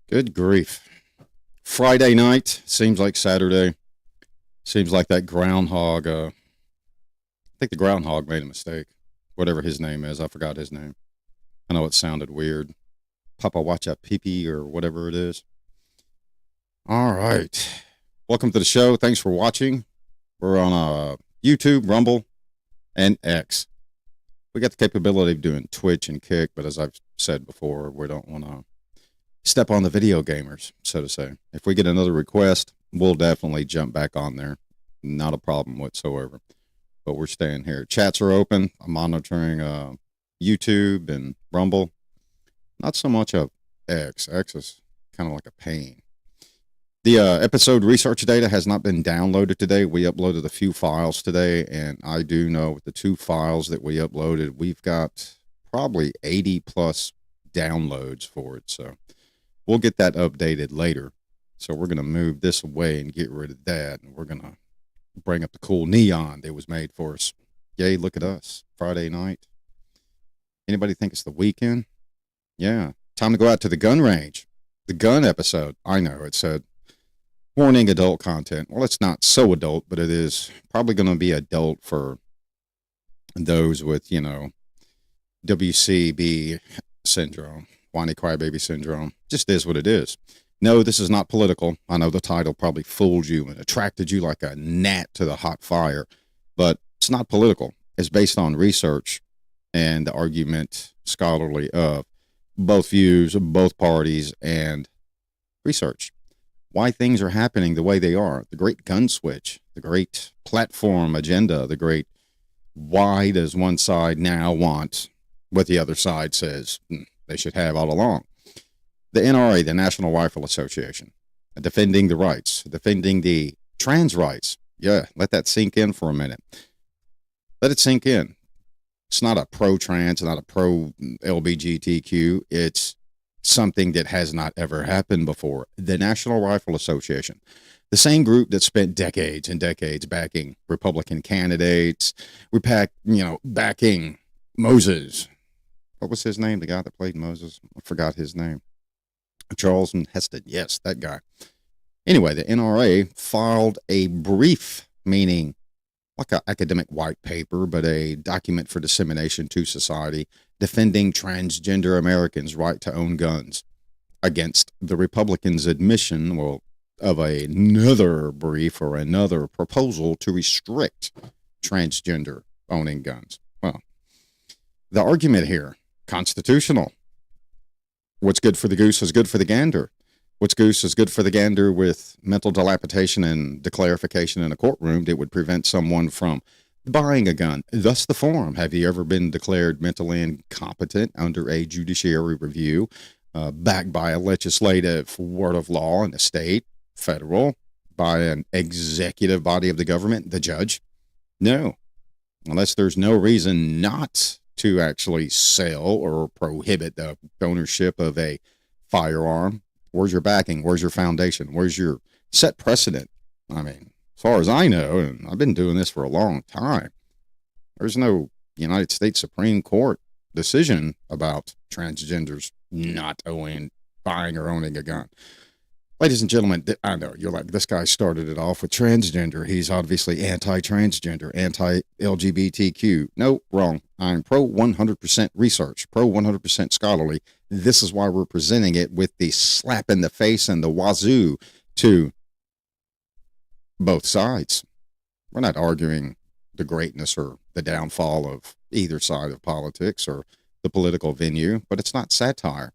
Good grief. Friday night seems like Saturday. Seems like that groundhog. I think the groundhog made a mistake. Whatever his name is, I forgot his name. I know it sounded weird. Papa watch a pee or whatever it is. All right. Welcome to the show. Thanks for watching. We're on YouTube, Rumble, and X. We got the capability of doing Twitch and Kick, but as I've said before, we don't want to step on the video gamers, so to say. If we get another request, we'll definitely jump back on there. Not a problem whatsoever. But we're staying here. Chats are open. I'm monitoring YouTube and Rumble. Not so much of X. X is kind of like a pain. The episode research data has not been downloaded today. We uploaded a few files today, and I do know with the 2 files that we uploaded, we've got probably 80 plus downloads for it. So we'll get that updated later. So we're going to move this away and get rid of that. And we're going to bring up the cool neon that was made for us. Yay, look at us. Friday night. Anybody think it's the weekend? Yeah. Time to go out to the gun range. The gun episode. I know it said, warning, adult content. Well, it's not so adult, but it is probably going to be adult for those with, WCB syndrome. Whiny crybaby syndrome. Just is what it is. No, this is not political. I know the title probably fooled you and attracted you like a gnat to the hot fire, but it's not political. It's based on research and the argument scholarly of both views, both parties, and research. Why things are happening the way they are. The great gun switch, the great platform agenda, the great why does one side now want what the other side says they should have all along. The NRA, the National Rifle Association, defending the rights, defending the trans rights. Yeah, let that sink in for a minute. Let it sink in. It's not a pro-trans, not a pro-LBGTQ. It's something that has not ever happened before. The National Rifle Association, the same group that spent decades and decades backing Republican candidates, backing Moses. What was his name? The guy that played Moses? I forgot his name. Charlton Heston. Yes, that guy. Anyway, the NRA filed a brief, meaning like an academic white paper, but a document for dissemination to society, defending transgender Americans' right to own guns against the Republicans' admission, of another brief or another proposal to restrict transgender owning guns. Well, the argument here, constitutional. What's good for the goose is good for the gander. What's goose is good for the gander with mental dilapidation and declarification in a courtroom that would prevent someone from buying a gun. Thus the form. Have you ever been declared mentally incompetent under a judiciary review, backed by a legislative word of law in the state, federal, by an executive body of the government, the judge? No. Unless there's no reason not to actually sell or prohibit the ownership of a firearm. Where's your backing? Where's your foundation? Where's your set precedent? I mean, as far as I know, and I've been doing this for a long time, there's no United States Supreme Court decision about transgenders not buying or owning a gun. Ladies and gentlemen, I know you're like, this guy started it off with transgender. He's obviously anti-transgender, anti-LGBTQ. No, wrong. I'm pro 100% research, pro 100% scholarly. This is why we're presenting it with the slap in the face and the wazoo to both sides. We're not arguing the greatness or the downfall of either side of politics or the political venue, but it's not satire.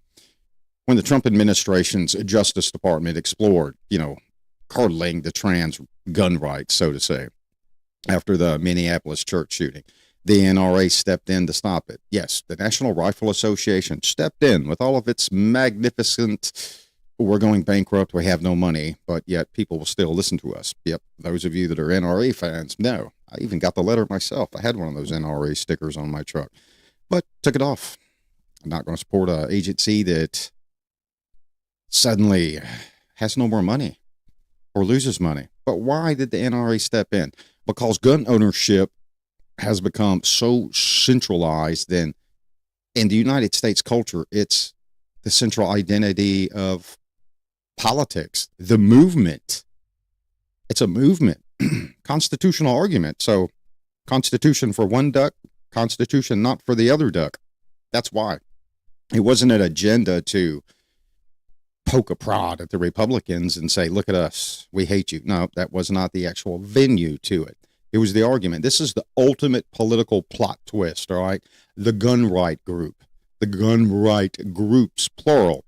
When the Trump administration's Justice Department explored, curtailing the trans gun rights, so to say, after the Minneapolis church shooting, the NRA stepped in to stop it. Yes, the National Rifle Association stepped in with all of its magnificent, we're going bankrupt, we have no money, but yet people will still listen to us. Yep, those of you that are NRA fans, no. I even got the letter myself. I had one of those NRA stickers on my truck, but took it off. I'm not going to support an agency that suddenly has no more money or loses money. But why did the NRA step in? Because gun ownership has become so centralized in the United States culture. It's the central identity of politics, the movement. It's a movement, constitutional argument. So, Constitution for one duck, Constitution not for the other duck. That's why. It wasn't an agenda to poke a prod at the Republicans and say, look at us, we hate you. No, that was not the actual venue to it. It was the argument. This is the ultimate political plot twist, all right? The gun right group, the gun right groups, plural,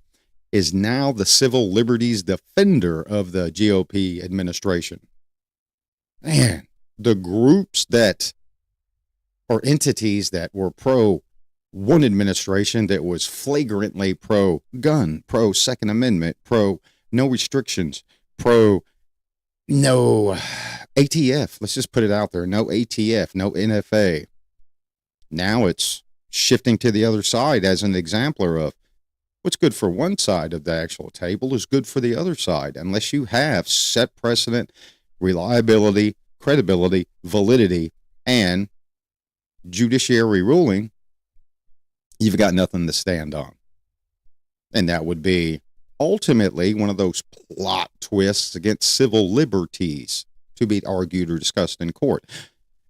is now the civil liberties defender of the GOP administration. Man, the groups that or entities that were pro one administration that was flagrantly pro gun, pro Second Amendment, pro no restrictions, pro no ATF. Let's just put it out there. No ATF, no NFA. Now it's shifting to the other side as an exemplar of what's good for one side of the actual table is good for the other side. Unless you have set precedent, reliability, credibility, validity, and judiciary ruling, you've got nothing to stand on. And that would be ultimately one of those plot twists against civil liberties to be argued or discussed in court.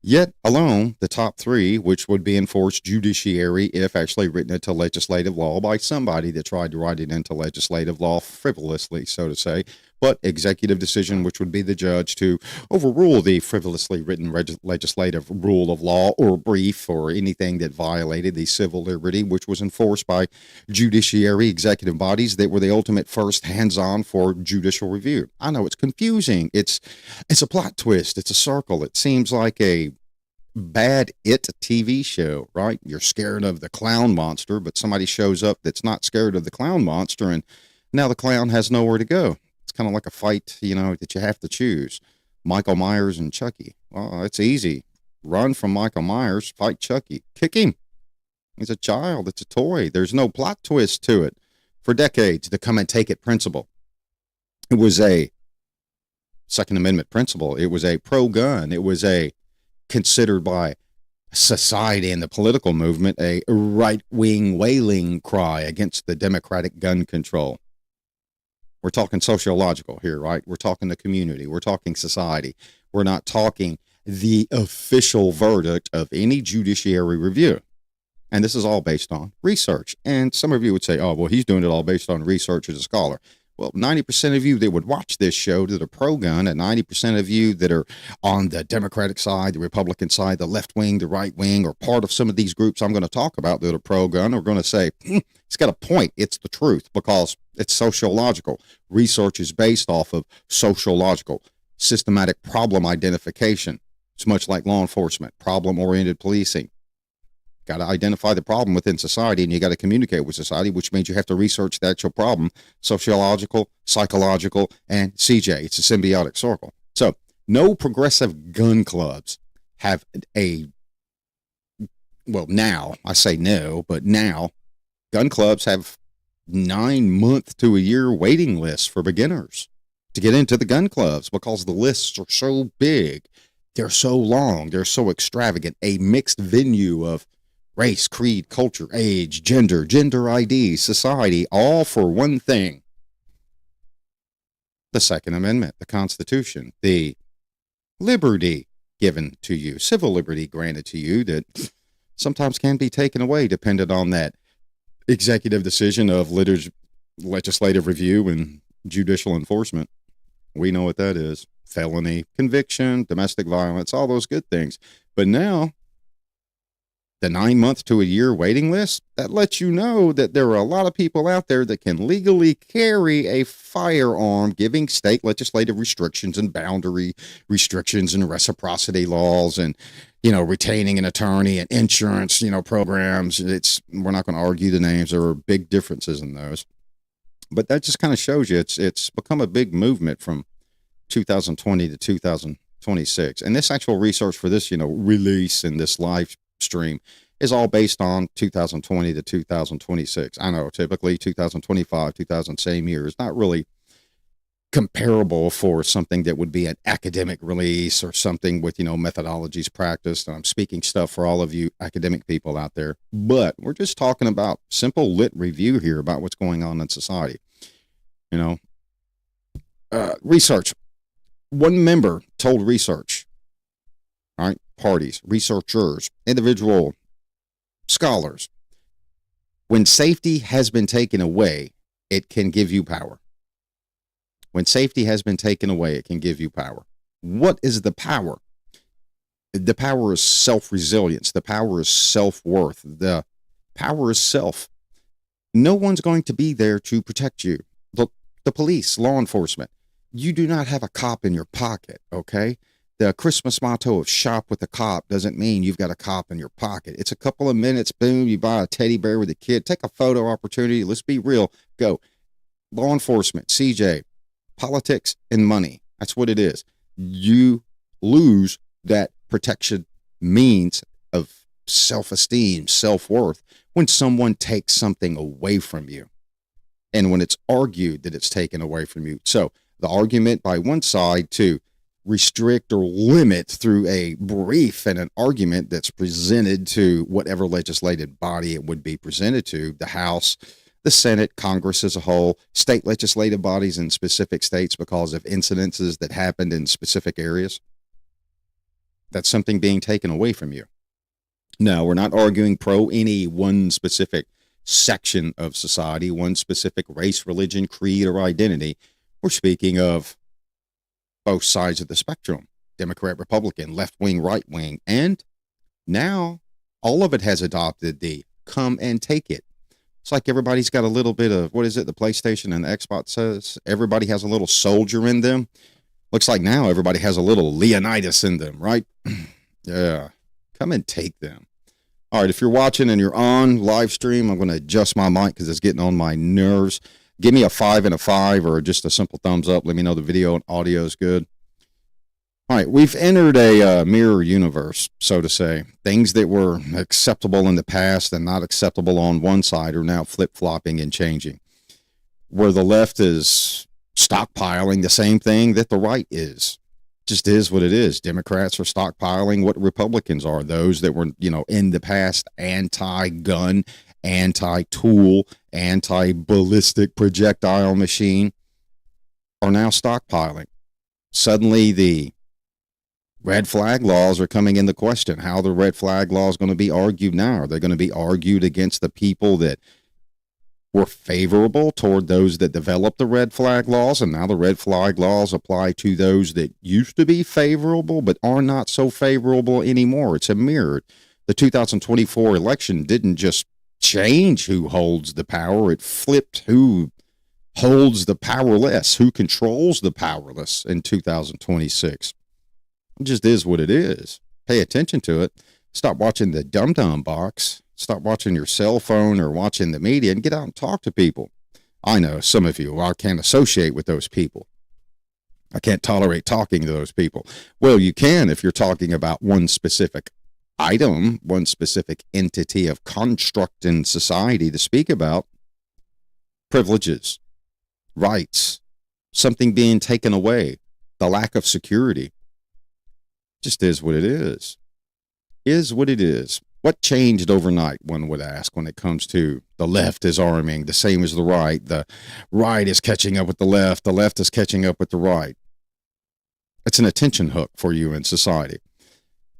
Yet alone, the top three, which would be enforced judiciary if actually written into legislative law by somebody that tried to write it into legislative law frivolously, so to say, but executive decision, which would be the judge to overrule the frivolously written legislative rule of law or brief or anything that violated the civil liberty, which was enforced by judiciary executive bodies that were the ultimate first hands-on for judicial review. I know it's confusing. It's a plot twist. It's a circle. It seems like a bad It TV show, right? You're scared of the clown monster, but somebody shows up that's not scared of the clown monster, and now the clown has nowhere to go. It's kind of like a fight, that you have to choose. Michael Myers and Chucky. Well, it's easy. Run from Michael Myers, fight Chucky. Kick him. He's a child. It's a toy. There's no plot twist to it. For decades, the come and take it principle. It was a Second Amendment principle. It was a pro-gun. It was a considered by society and the political movement a right-wing wailing cry against the democratic gun control. We're talking sociological here, right? We're talking the community. We're talking society. We're not talking the official verdict of any judiciary review. And this is all based on research. And some of you would say, oh, well, he's doing it all based on research as a scholar. Well, 90% of you that would watch this show that are pro-gun, and 90% of you that are on the Democratic side, the Republican side, the left wing, the right wing, or part of some of these groups I'm going to talk about that are pro-gun are going to say, it's got a point. It's the truth because it's sociological. Research is based off of sociological, systematic problem identification. It's much like law enforcement, problem-oriented policing. Got to identify the problem within society, and you got to communicate with society, which means you have to research the actual problem, sociological, psychological, and CJ. It's a symbiotic circle. So no progressive gun clubs have now, I say no, but now gun clubs have 9 month to a year waiting lists for beginners to get into the gun clubs because the lists are so big. They're so long. They're so extravagant. A mixed venue of race, creed, culture, age, gender ID, society, all for one thing. The Second Amendment, the Constitution, the liberty given to you, civil liberty granted to you that sometimes can be taken away depending on that executive decision of legislative review and judicial enforcement. We know what that is. Felony, conviction, domestic violence, all those good things. But now, the 9 month to a year waiting list, that lets you know that there are a lot of people out there that can legally carry a firearm, giving state legislative restrictions and boundary restrictions and reciprocity laws and, retaining an attorney and insurance, programs. We're not going to argue the names. There are big differences in those. But that just kind of shows you it's become a big movement from 2020 to 2026. And this actual research for this, release in this live stream is all based on 2020 to 2026. I know typically 2025, 2000, same year is not really comparable for something that would be an academic release or something with, methodologies practiced. And I'm speaking stuff for all of you academic people out there, but we're just talking about simple lit review here about what's going on in society. Research. One member told research, all right, parties, researchers, individual scholars, when safety has been taken away, it can give you power. When safety has been taken away, it can give you power. What is the power? The power is self-resilience. The power is self-worth. The power is self. No one's going to be there to protect you. The police, law enforcement. You do not have a cop in your pocket, okay? The Christmas motto of shop with a cop doesn't mean you've got a cop in your pocket. It's a couple of minutes, boom, you buy a teddy bear with a kid, take a photo opportunity, let's be real, go. Law enforcement, CJ, politics and money. That's what it is. You lose that protection means of self-esteem, self-worth, when someone takes something away from you. And when it's argued that it's taken away from you. So the argument by one side to restrict or limit through a brief and an argument that's presented to whatever legislative body it would be presented to, the House, the Senate, Congress as a whole, state legislative bodies in specific states because of incidences that happened in specific areas. That's something being taken away from you. No, we're not arguing pro any one specific section of society, one specific race, religion, creed, or identity. We're speaking of both sides of the spectrum, Democrat, Republican, left wing, right wing. And now all of it has adopted the come and take it. It's like everybody's got a little bit of, what is it, the PlayStation and the Xbox says? Everybody has a little soldier in them. Looks like now everybody has a little Leonidas in them, right? Yeah, come and take them. All right, if you're watching and you're on live stream, I'm going to adjust my mic because it's getting on my nerves. Give me a 5 and a 5 or just a simple thumbs up. Let me know the video and audio is good. All right, we've entered a mirror universe, so to say. Things that were acceptable in the past and not acceptable on one side are now flip-flopping and changing. Where the left is stockpiling the same thing that the right is. Just is what it is. Democrats are stockpiling what Republicans are. Those that were, in the past anti-gun, anti-tool, anti-ballistic projectile machine are now stockpiling. Suddenly the red flag laws are coming into question. How are the red flag laws going to be argued now? Are they going to be argued against the people that were favorable toward those that developed the red flag laws, and now the red flag laws apply to those that used to be favorable but are not so favorable anymore? It's a mirror. The 2024 election didn't just change who holds the power, it flipped who holds the powerless, who controls the powerless in 2026. It just is what it is. Pay attention to it. Stop watching the dum-dum box. Stop watching your cell phone or watching the media and get out and talk to people. I know some of you, I can't associate with those people. I can't tolerate talking to those people. Well, you can if you're talking about one specific item, one specific entity of construct in society to speak about. Privileges, rights, something being taken away, the lack of security. Just is what it is. Is what it is. What changed overnight, one would ask, when it comes to the left is arming, the same as the right is catching up with the left is catching up with the right. It's an attention hook for you in society.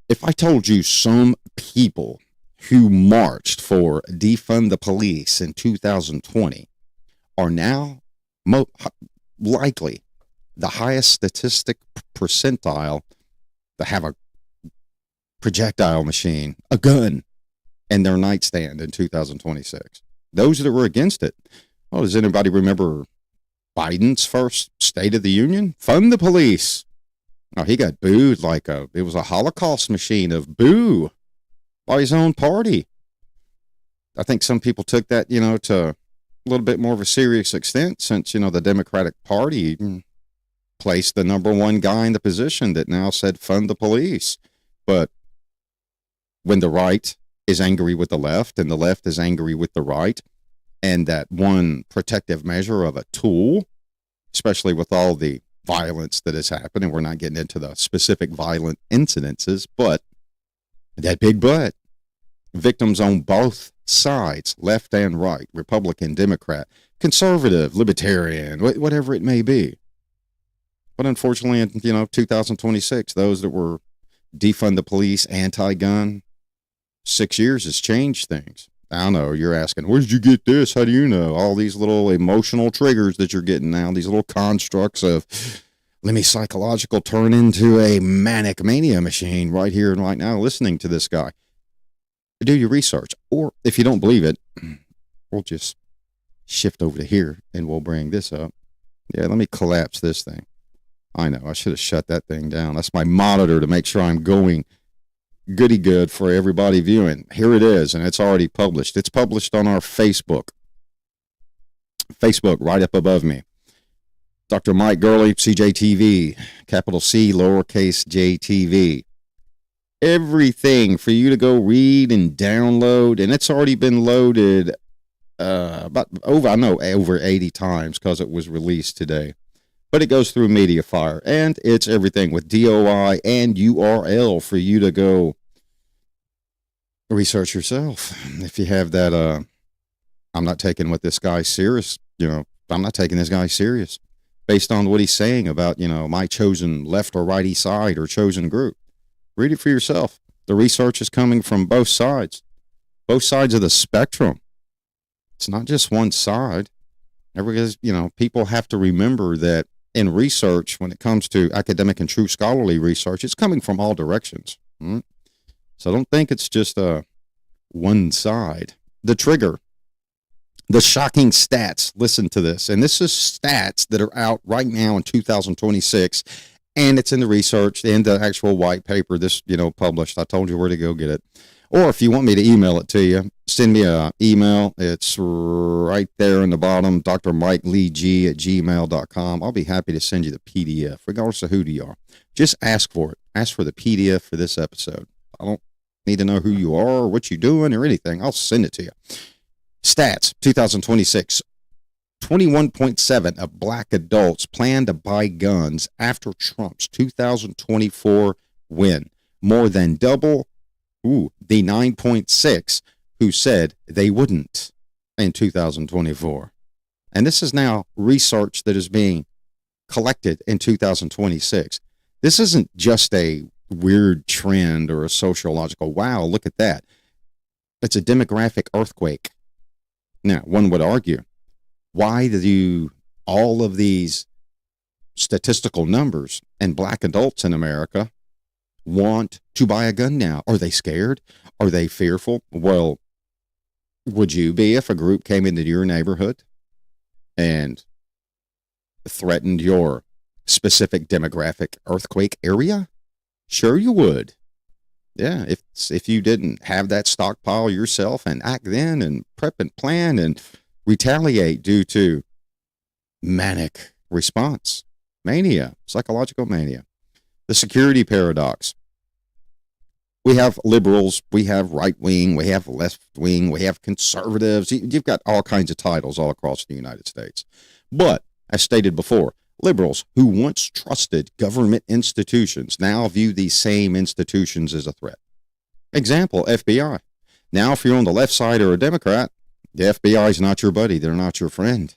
If I told you some people who marched for defund the police in 2020 are now likely the highest statistic percentile to have a projectile machine, a gun, in their nightstand in 2026. Those that were against it. Oh, does anybody remember Biden's first State of the Union? Fund the police. Oh, he got booed like it was a Holocaust machine of boo by his own party. I think some people took that, to a little bit more of a serious extent since, the Democratic Party placed the number one guy in the position that now said fund the police. But when the right is angry with the left and the left is angry with the right, and that one protective measure of a tool, especially with all the violence that has happened, and we're not getting into the specific violent incidences, but that big butt, victims on both sides, left and right, Republican, Democrat, conservative, libertarian, whatever it may be. But unfortunately, in 2026, those that were defund the police, anti-gun, 6 years has changed things. I know you're asking, where did you get this? How do you know? All these little emotional triggers that you're getting now, these little constructs of, let me psychological turn into a manic mania machine right here and right now listening to this guy. Do your research. Or if you don't believe it, we'll just shift over to here and we'll bring this up. Yeah, let me collapse this thing. I know, I should have shut that thing down. That's my monitor to make sure I'm going goody good for everybody viewing. Here it is, and it's already published. It's published on our Facebook. Facebook, right up above me. Dr. Mike Gurley, CJTV, capital C, lowercase JTV. Everything for you to go read and download, and it's already been loaded over 80 times because it was released today. But it goes through MediaFire, and it's everything with DOI and URL for you to go research yourself. If you have that, I'm not taking what this guy's serious, I'm not taking this guy serious based on what he's saying about, my chosen left or righty side or chosen group. Read it for yourself. The research is coming from both sides of the spectrum. It's not just one side. Because, people have to remember that in research, when it comes to academic and true scholarly research, it's coming from all directions. So don't think it's just one side. The trigger, the shocking stats. Listen to this. And this is stats that are out right now in 2026. And it's in the research, in the actual white paper, this, published. I told you where to go get it. Or if you want me to email it to you, send me an email. It's right there in the bottom, drmikeleeg@gmail.com. I'll be happy to send you the PDF, regardless of who you are. Just ask for it. Ask for the PDF for this episode. I don't need to know who you are or what you're doing or anything. I'll send it to you. Stats, 2026. 21.7 of black adults plan to buy guns after Trump's 2024 win. More than double the 9.6 who said they wouldn't in 2024. And this is now research that is being collected in 2026. This isn't just a weird trend or a sociological, wow, look at that. It's a demographic earthquake. Now, one would argue, why do all of these statistical numbers and black adults in America want to buy a gun now? Are they scared? Are they fearful? Well, would you be if a group came into your neighborhood and threatened your specific demographic earthquake area? Sure you would. Yeah, if you didn't have that stockpile yourself and act then and prep and plan and retaliate due to manic response, mania, psychological mania. The security paradox. We have liberals, we have right wing, we have left wing, we have conservatives. You've got all kinds of titles all across the United States. But, as stated before, liberals who once trusted government institutions now view these same institutions as a threat. Example, FBI. Now, if you're on the left side or a Democrat, the FBI is not your buddy. They're not your friend.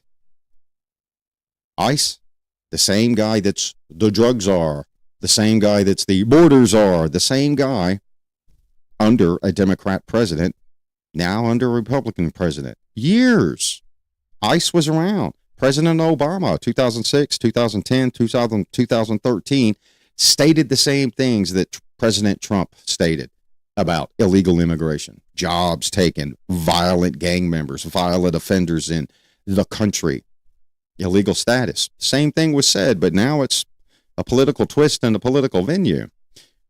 ICE, the same guy that's the drug czar, the same guy that's the border czar, the same guy under a Democrat president, now under a Republican president. Years. ICE was around. President Obama, 2006, 2010, 2013, stated the same things that President Trump stated about illegal immigration, jobs taken, violent gang members, violent offenders in the country, illegal status. Same thing was said, but now it's a political twist and a political venue.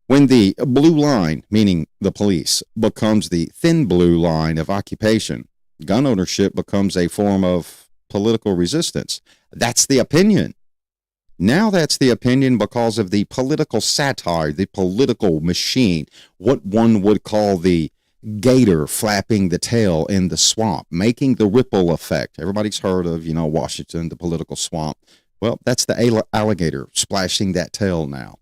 When the blue line, meaning the police, becomes the thin blue line of occupation, gun ownership becomes a form of political resistance. That's the opinion. Now that's the opinion because of the political satire, the political machine, what one would call the gator flapping the tail in the swamp, making the ripple effect. Everybody's heard of, Washington, the political swamp. Well, that's the alligator splashing that tail now.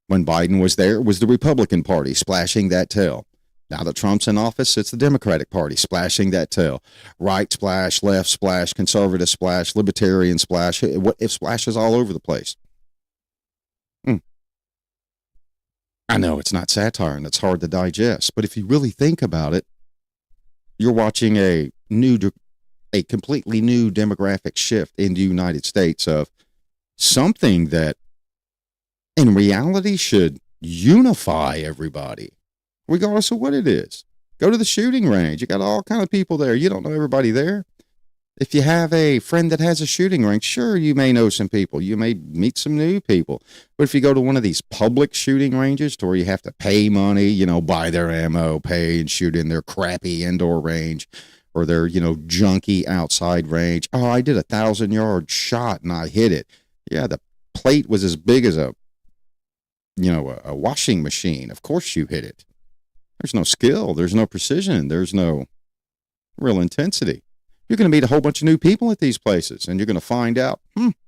When Biden was there, it was the Republican Party splashing that tail. Now that Trump's in office, it's the Democratic Party splashing that tail. Right splash, left splash, conservative splash, libertarian splash. It splashes all over the place. I know it's not satire and it's hard to digest, but if you really think about it, you're watching a completely new demographic shift in the United States of something that in reality should unify everybody, regardless of what it is. Go to the shooting range. You got all kind of people there. You don't know everybody there. If you have a friend that has a shooting range, sure, you may know some people. You may meet some new people. But if you go to one of these public shooting ranges to where you have to pay money, buy their ammo, pay and shoot in their crappy indoor range or their, junky outside range. Oh, I did a 1,000-yard shot and I hit it. Yeah, the plate was as big as a washing machine. Of course you hit it. There's no skill. There's no precision. There's no real intensity. You're going to meet a whole bunch of new people at these places, and you're going to find out,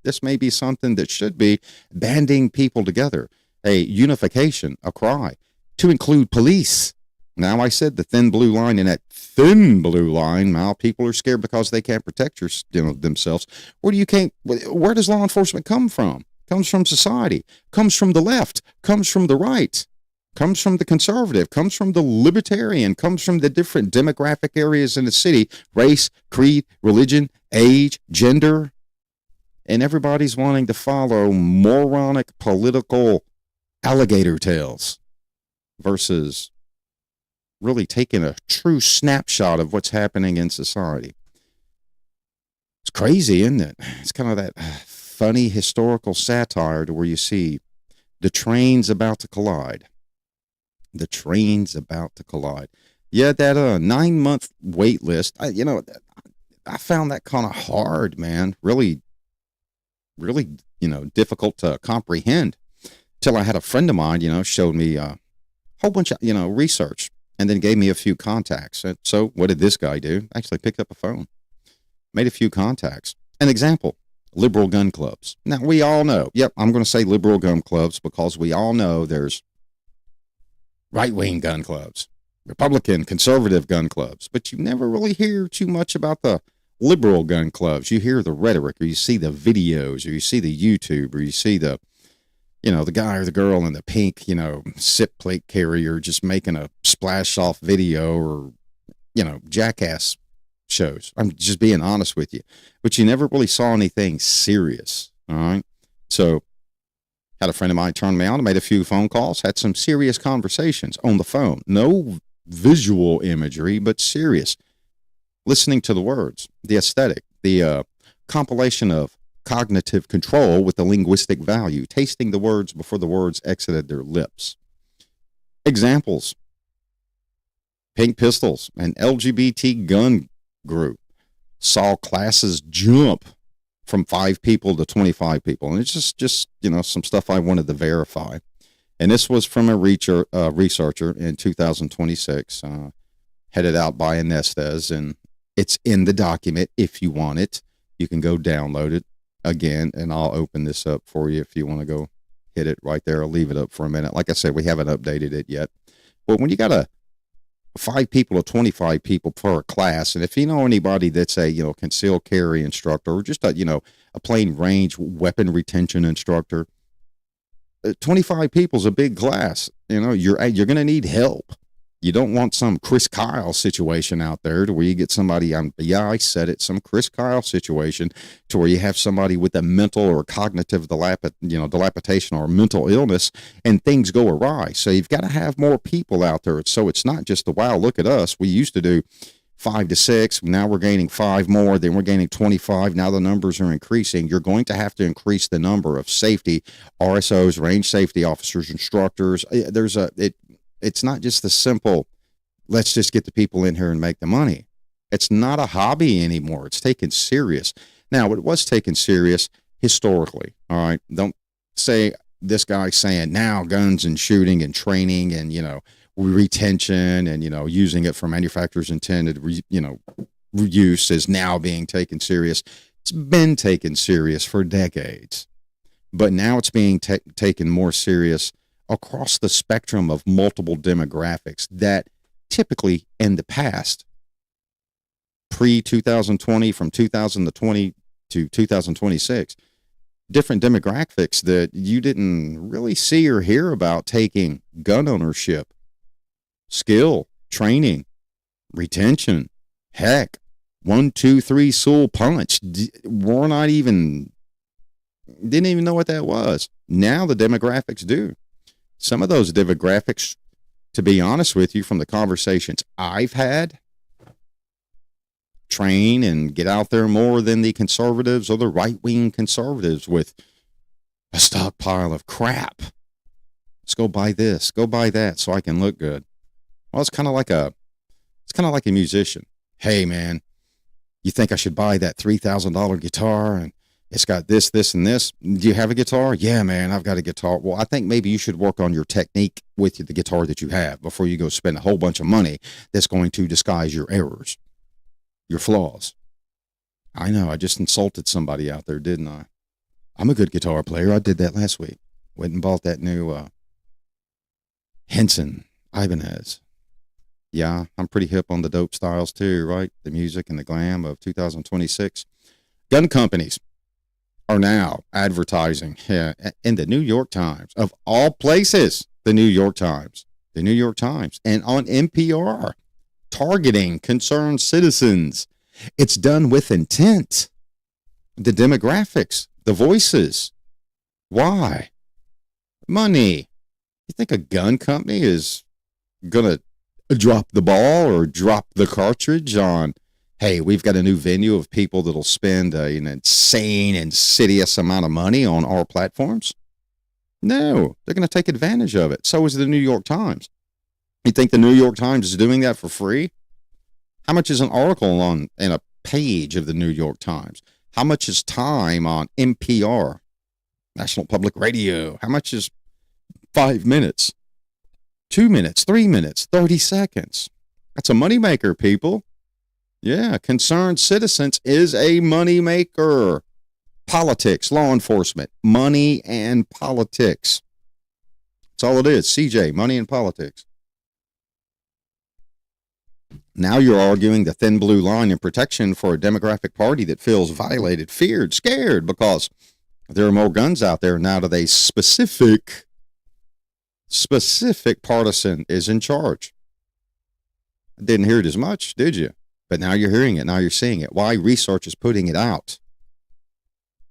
this may be something that should be banding people together, a unification, a cry, to include police. Now, I said the thin blue line, and that thin blue line, now people are scared because they can't protect themselves. Where does law enforcement come from? Comes from society, comes from the left, comes from the right, comes from the conservative, comes from the libertarian, comes from the different demographic areas in the city, race, creed, religion, age, gender, and everybody's wanting to follow moronic political alligator tails versus really taking a true snapshot of what's happening in society. It's crazy, isn't it? It's kind of that funny historical satire to where you see the trains about to collide. The train's about to collide. Yeah, that 9-month wait list, I found that kind of hard, man. Really, really, difficult to comprehend. Till I had a friend of mine, showed me a whole bunch of, research and then gave me a few contacts. And so what did this guy do? Actually picked up a phone, made a few contacts. An example, liberal gun clubs. Now, we all know, I'm going to say liberal gun clubs because we all know there's right-wing gun clubs, Republican, conservative gun clubs, but you never really hear too much about the liberal gun clubs. You hear the rhetoric, or you see the videos, or you see the YouTube, or you see the, the guy or the girl in the pink, sip plate carrier just making a splash-off video or, jackass shows. I'm just being honest with you. But you never really saw anything serious, all right? So had a friend of mine turn me on, made a few phone calls, had some serious conversations on the phone. No visual imagery, but serious. Listening to the words, the aesthetic, the compilation of cognitive control with the linguistic value, tasting the words before the words exited their lips. Examples. Pink Pistols, an LGBT gun group, saw classes jump from 5 people to 25 people. And it's just some stuff I wanted to verify. And this was from a researcher in 2026, headed out by Anestez. And it's in the document. If you want it, you can go download it again. And I'll open this up for you if you want to go hit it right there. I'll leave it up for a minute. Like I said, we haven't updated it yet. But when you got 5 people or 25 people per class, and if you know anybody that's a concealed carry instructor or just a plain range weapon retention instructor, 25 people is a big class. You're going to need help. You don't want some Chris Kyle situation out there to where you get somebody I said it, some Chris Kyle situation to where you have somebody with a mental or cognitive dilapidation or mental illness and things go awry. So you've got to have more people out there. So it's not just wow, look at us. We used to do 5 to 6. Now we're gaining 5 more. Then we're gaining 25. Now the numbers are increasing. You're going to have to increase the number of safety RSOs, range safety officers, instructors. It's not just the simple, let's just get the people in here and make the money. It's not a hobby anymore. It's taken serious. Now, it was taken serious historically. All right. Don't say this guy saying now guns and shooting and training and, retention and, using it for manufacturers intended, reuse is now being taken serious. It's been taken serious for decades, but now it's being taken more serious across the spectrum of multiple demographics that typically in the past, pre-2020, from 2020 to 2026, different demographics that you didn't really see or hear about taking gun ownership, skill, training, retention, heck, 1, 2, 3 Soul punch. We're not even, didn't even know what that was. Now the demographics do. Some of those demographics, to be honest with you, from the conversations I've had, train and get out there more than the conservatives or the right-wing conservatives with a stockpile of crap. Let's go buy this, go buy that so I can look good. Well, it's kind of like a musician. Hey man, you think I should buy that $3,000 guitar and it's got this, this, and this? Do you have a guitar? Yeah, man, I've got a guitar. Well, I think maybe you should work on your technique with the guitar that you have before you go spend a whole bunch of money that's going to disguise your errors, your flaws. I know, I just insulted somebody out there, didn't I? I'm a good guitar player. I did that last week. Went and bought that new Henson Ibanez. Yeah, I'm pretty hip on the dope styles too, right? The music and the glam of 2026. Gun companies are now advertising in the New York Times, of all places, the New York Times, and on NPR, targeting concerned citizens. It's done with intent. The demographics, the voices. Why? Money. You think a gun company is going to drop the ball or drop the cartridge on, hey, we've got a new venue of people that'll spend an insane, insidious amount of money on our platforms? No, they're going to take advantage of it. So is the New York Times. You think the New York Times is doing that for free? How much is an article in a page of the New York Times? How much is time on NPR, National Public Radio? How much is 5 minutes, 2 minutes, 3 minutes, 30 seconds? That's a moneymaker, people. Yeah, concerned citizens is a moneymaker. Politics, law enforcement, money and politics. That's all it is. CJ, money and politics. Now you're arguing the thin blue line in protection for a Democratic Party that feels violated, feared, scared because there are more guns out there now that a specific partisan is in charge. Didn't hear it as much, did you? But now you're hearing it. Now you're seeing it. Why? Research is putting it out.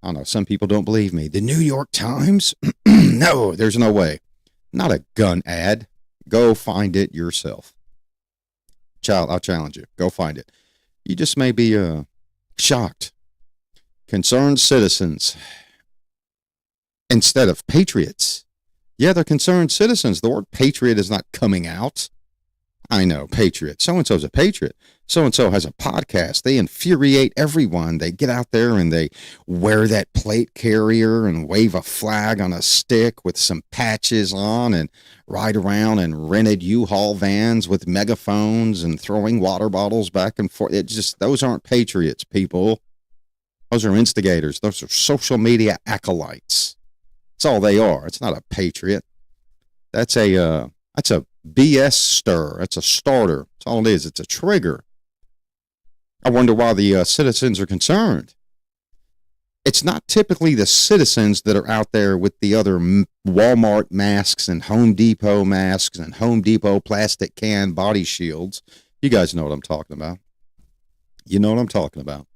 I don't know. Some people don't believe me. The New York Times? No, there's no way. Not a gun ad. Go find it yourself. I'll challenge you. Go find it. You just may be shocked. Concerned citizens instead of patriots. Yeah, they're concerned citizens. The word patriot is not coming out. I know, patriot. So-and-so's a patriot. So-and-so has a podcast. They infuriate everyone. They get out there and they wear that plate carrier and wave a flag on a stick with some patches on and ride around in rented U-Haul vans with megaphones and throwing water bottles back and forth. Those aren't patriots, people. Those are instigators. Those are social media acolytes. That's all they are. It's not a patriot. That's a BS stir. It's a starter. That's all it is. It's a trigger. I wonder why the citizens are concerned. It's not typically the citizens that are out there with the other Walmart masks and Home Depot masks and Home Depot plastic can body shields. You guys know what I'm talking about. You know what I'm talking about.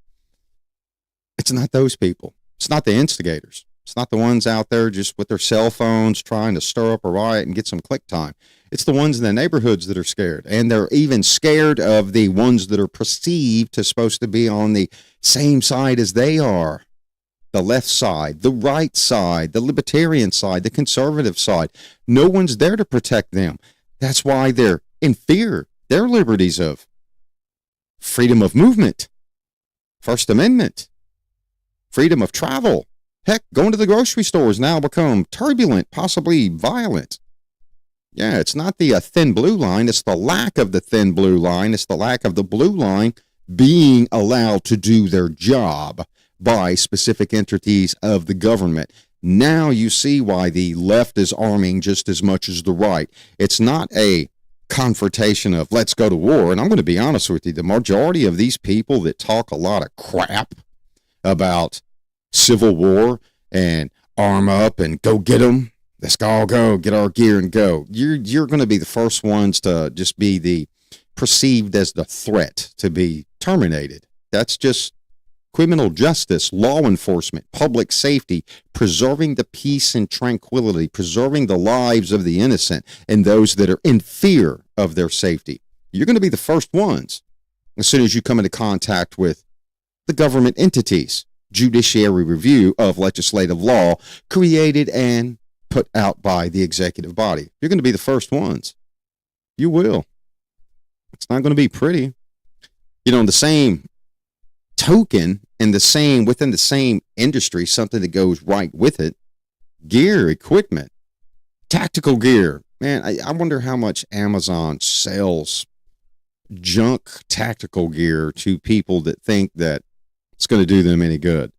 It's not those people. It's not the instigators. It's not the ones out there just with their cell phones trying to stir up a riot and get some click time. It's the ones in the neighborhoods that are scared. And they're even scared of the ones that are perceived to supposed to be on the same side as they are. The left side, the right side, the libertarian side, the conservative side. No one's there to protect them. That's why they're in fear. Their liberties of freedom of movement, First Amendment, freedom of travel. Heck, going to the grocery store has now become turbulent, possibly violent. Yeah, it's not the thin blue line. It's the lack of the thin blue line. It's the lack of the blue line being allowed to do their job by specific entities of the government. Now you see why the left is arming just as much as the right. It's not a confrontation of let's go to war. And I'm going to be honest with you, the majority of these people that talk a lot of crap about civil war and arm up and go get them, let's all go get our gear and go, you're going to be the first ones to just be the perceived as the threat to be terminated. That's just criminal justice, law enforcement, public safety, preserving the peace and tranquility, preserving the lives of the innocent and those that are in fear of their safety. You're going to be the first ones as soon as you come into contact with the government entities, judiciary review of legislative law created and put out by the executive body. You're going to be the first ones. You will. It's not going to be pretty. You know, in the same token, within the same industry, something that goes right with it, gear, equipment, tactical gear. Man, I wonder how much Amazon sells junk tactical gear to people that think that it's going to do them any good.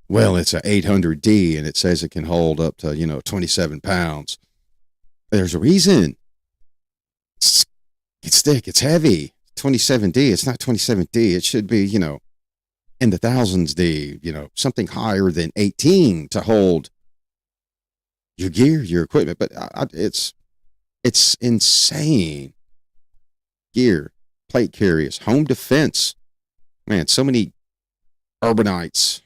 Well, it's an 800D and it says it can hold up to, 27 pounds. There's a reason. It's thick, it's heavy. 27D, it's not 27D. It should be, in the thousands D, something higher than 18 to hold your gear, your equipment. But it's insane. Gear, plate carriers, home defense. Man, so many urbanites,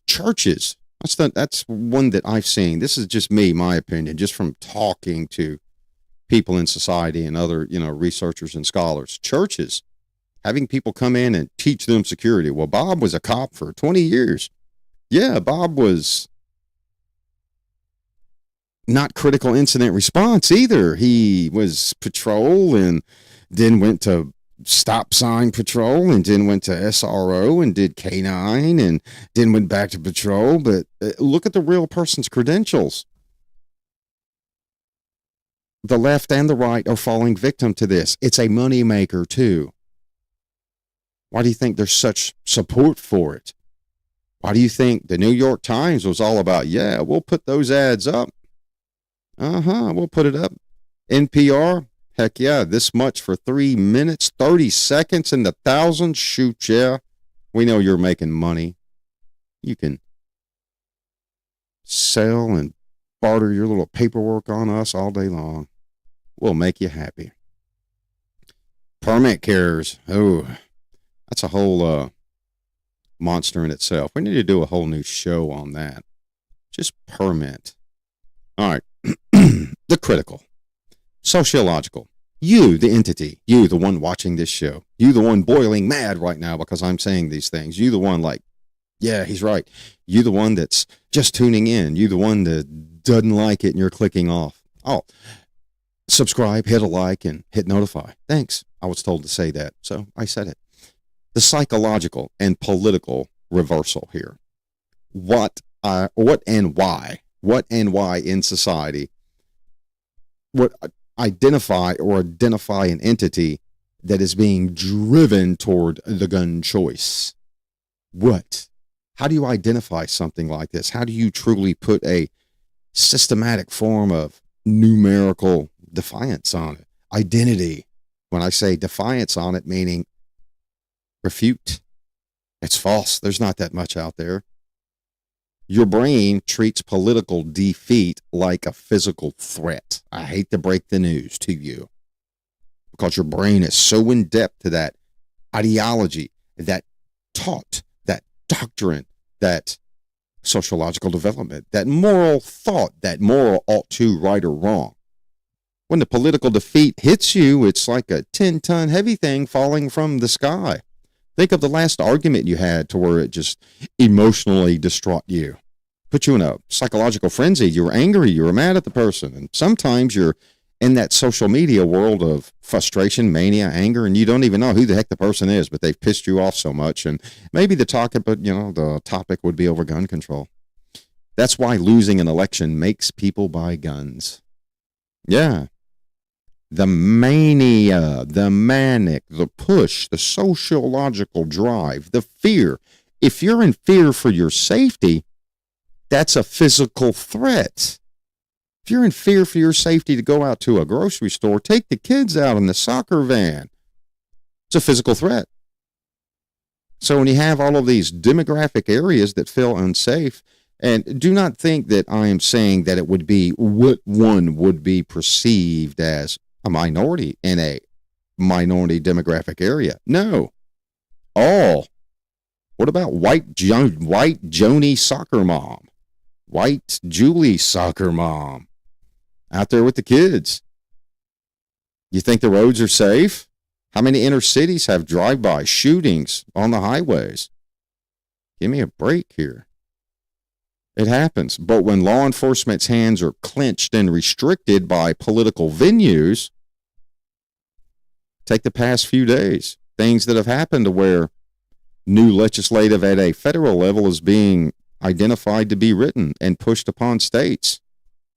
churches. That's one that I've seen. This is just me, my opinion, just from talking to people in society and other, researchers and scholars. Churches having people come in and teach them security. Well, Bob was a cop for 20 years. Yeah, Bob was not critical incident response either. He was patrol and then went to stop sign patrol and then went to SRO and did K9 and then went back to patrol. But look at the real person's credentials. The left and the right are falling victim to this. It's a moneymaker too. Why do you think there's such support for it? Why do you think the New York Times was all about, yeah, we'll put those ads up. We'll put it up. NPR, heck yeah, this much for 3 minutes, 30 seconds in the thousands. Shoot, yeah. We know you're making money. You can sell and barter your little paperwork on us all day long. We'll make you happy. Permit carriers. Oh, that's a whole monster in itself. We need to do a whole new show on that. Just permit. All right. The critical, sociological. You, the entity. You, the one watching this show. You, the one boiling mad right now because I'm saying these things. You, the one like, yeah, he's right. You, the one that's just tuning in. You, the one that doesn't like it and you're clicking off. Oh, subscribe, hit a like, and hit notify. Thanks. I was told to say that, so I said it. The psychological and political reversal here. What and why in society would identify an entity that is being driven toward the gun choice? What? How do you identify something like this? How do you truly put a systematic form of numerical defiance on it? Identity. When I say defiance on it, meaning refute. It's false. There's not that much out there. Your brain treats political defeat like a physical threat. I hate to break the news to you because your brain is so in depth to that ideology, that taught, that doctrine, that sociological development, that moral thought, that moral ought to, right or wrong. When the political defeat hits you, it's like a 10-ton heavy thing falling from the sky. Think of the last argument you had to where it just emotionally distraught you. Put you in a psychological frenzy. You were angry. You were mad at the person. And sometimes you're in that social media world of frustration, mania, anger, and you don't even know who the heck the person is, but they've pissed you off so much. And maybe the topic would be over gun control. That's why losing an election makes people buy guns. Yeah. The mania, the manic, the push, the sociological drive, the fear. If you're in fear for your safety, that's a physical threat. If you're in fear for your safety to go out to a grocery store, take the kids out in the soccer van. It's a physical threat. So when you have all of these demographic areas that feel unsafe, and do not think that I am saying that it would be what one would be perceived as a minority in a minority demographic area. No. All. What about white Joni soccer mom? White Julie soccer mom out there with the kids. You think the roads are safe? How many inner cities have drive-by shootings on the highways? Give me a break here. It happens. But when law enforcement's hands are clenched and restricted by political venues, take the past few days, things that have happened to where new legislative at a federal level is being identified to be written and pushed upon states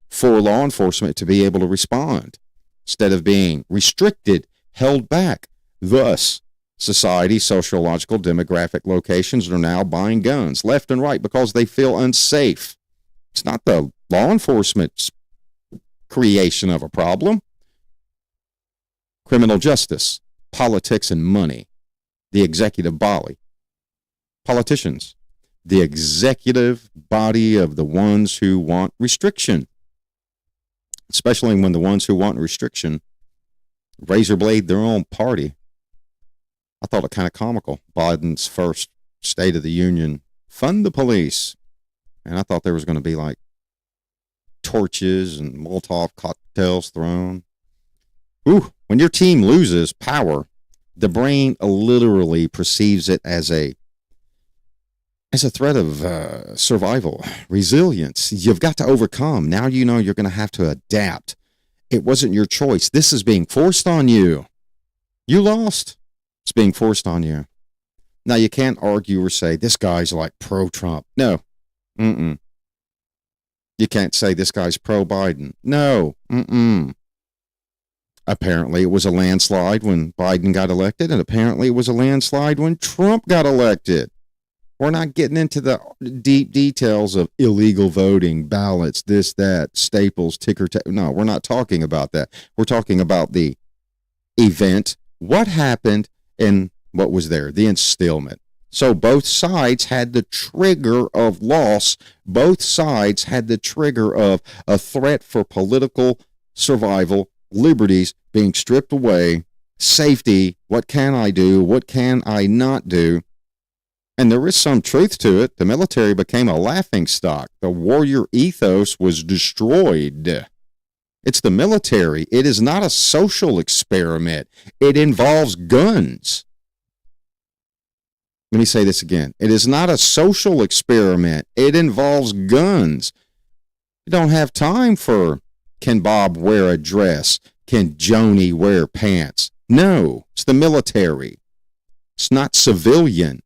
for law enforcement to be able to respond instead of being restricted, held back. Thus, society, sociological, demographic locations are now buying guns left and right because they feel unsafe. It's not the law enforcement's creation of a problem. Criminal justice, politics, and money. The executive body. Politicians. The executive body of the ones who want restriction. Especially when the ones who want restriction razor blade their own party. I thought it kind of comical. Biden's first State of the Union, fund the police. And I thought there was going to be like torches and Molotov cocktails thrown. Ooh, when your team loses power, the brain literally perceives it as a threat of survival, resilience. You've got to overcome. Now you know you're going to have to adapt. It wasn't your choice. This is being forced on you. You lost. It's being forced on you. Now, you can't argue or say, this guy's like pro-Trump. No. You can't say this guy's pro-Biden. No. Apparently, it was a landslide when Biden got elected, and apparently it was a landslide when Trump got elected. We're not getting into the deep details of illegal voting, ballots, this, that, staples, ticker tape. No, we're not talking about that. We're talking about the event, what happened, and what was there, the instillment. So both sides had the trigger of loss. Both sides had the trigger of a threat for political survival, liberties being stripped away, safety, what can I do, what can I not do? And there is some truth to it. The military became a laughingstock. The warrior ethos was destroyed. It's the military. It is not a social experiment. It involves guns. Let me say this again. It is not a social experiment. It involves guns. You don't have time for, can Bob wear a dress? Can Joni wear pants? No, it's the military. It's not civilian.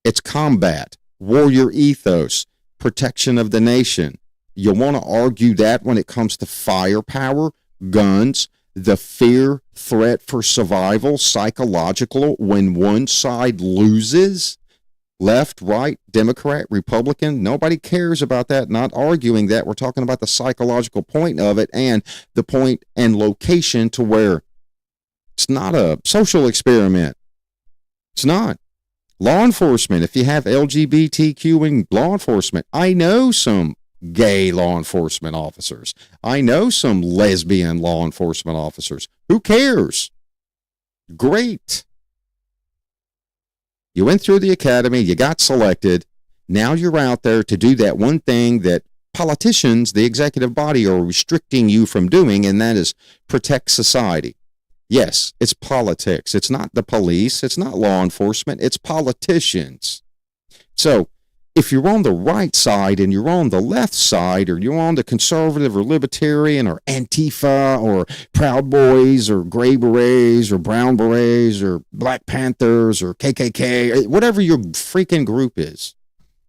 It's combat, warrior ethos, protection of the nation. You want to argue that when it comes to firepower, guns, the fear, threat for survival, psychological, when one side loses, left, right, Democrat, Republican, nobody cares about that, not arguing that. We're talking about the psychological point of it and the point and location to where it's not a social experiment. It's not. Law enforcement, if you have LGBTQ law enforcement, I know some gay law enforcement officers. I know some lesbian law enforcement officers. Who cares? Great. You went through the academy, you got selected. Now you're out there to do that one thing that politicians, the executive body, are restricting you from doing, and that is protect society. Yes, it's politics. It's not the police. It's not law enforcement. It's politicians. So if you're on the right side and you're on the left side, or you're on the conservative or libertarian or Antifa or Proud Boys or Gray Berets or Brown Berets or Black Panthers or KKK, whatever your freaking group is,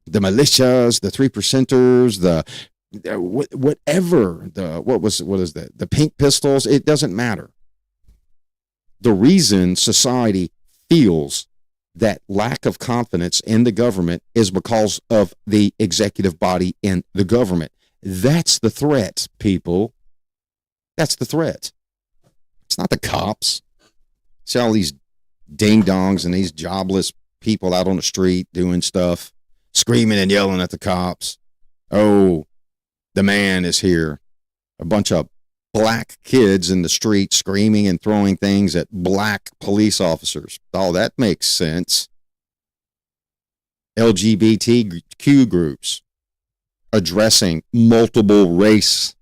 the militias, the 3%ers, whatever, the Pink Pistols, it doesn't matter. The reason society feels that lack of confidence in the government is because of the executive body in the government. That's the threat, people. That's the threat. It's not the cops. See all these ding dongs and these jobless people out on the street doing stuff, screaming and yelling at the cops. Oh, the man is here. A bunch of black kids in the street screaming and throwing things at black police officers. Oh, that makes sense. LGBTQ groups addressing multiple race,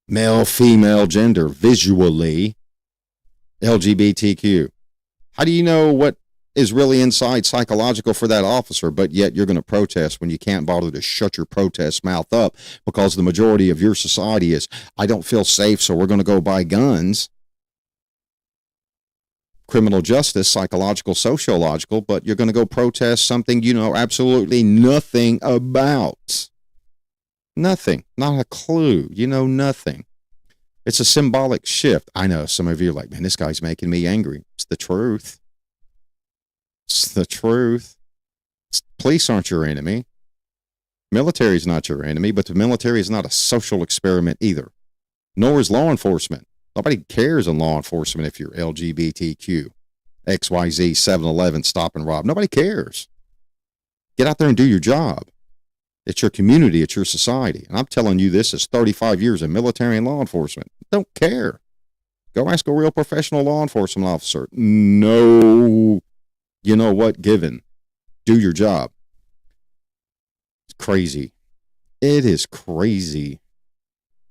male, female, gender, visually. LGBTQ. How do you know what is really inside psychological for that officer, but yet you're going to protest when you can't bother to shut your protest mouth up because the majority of your society is, I don't feel safe, so we're going to go buy guns. Criminal justice, psychological, sociological, but you're going to go protest something you know absolutely nothing about. Nothing. Not a clue. You know nothing. It's a symbolic shift. I know some of you are like, man, this guy's making me angry. It's the truth. It's the truth. Police aren't your enemy. Military is not your enemy, but the military is not a social experiment either. Nor is law enforcement. Nobody cares in law enforcement if you're LGBTQ, XYZ, 7-Eleven, stop and rob. Nobody cares. Get out there and do your job. It's your community. It's your society. And I'm telling you this is 35 years of military and law enforcement. Don't care. Go ask a real professional law enforcement officer. No, you know what, given. Do your job. It's crazy. It is crazy.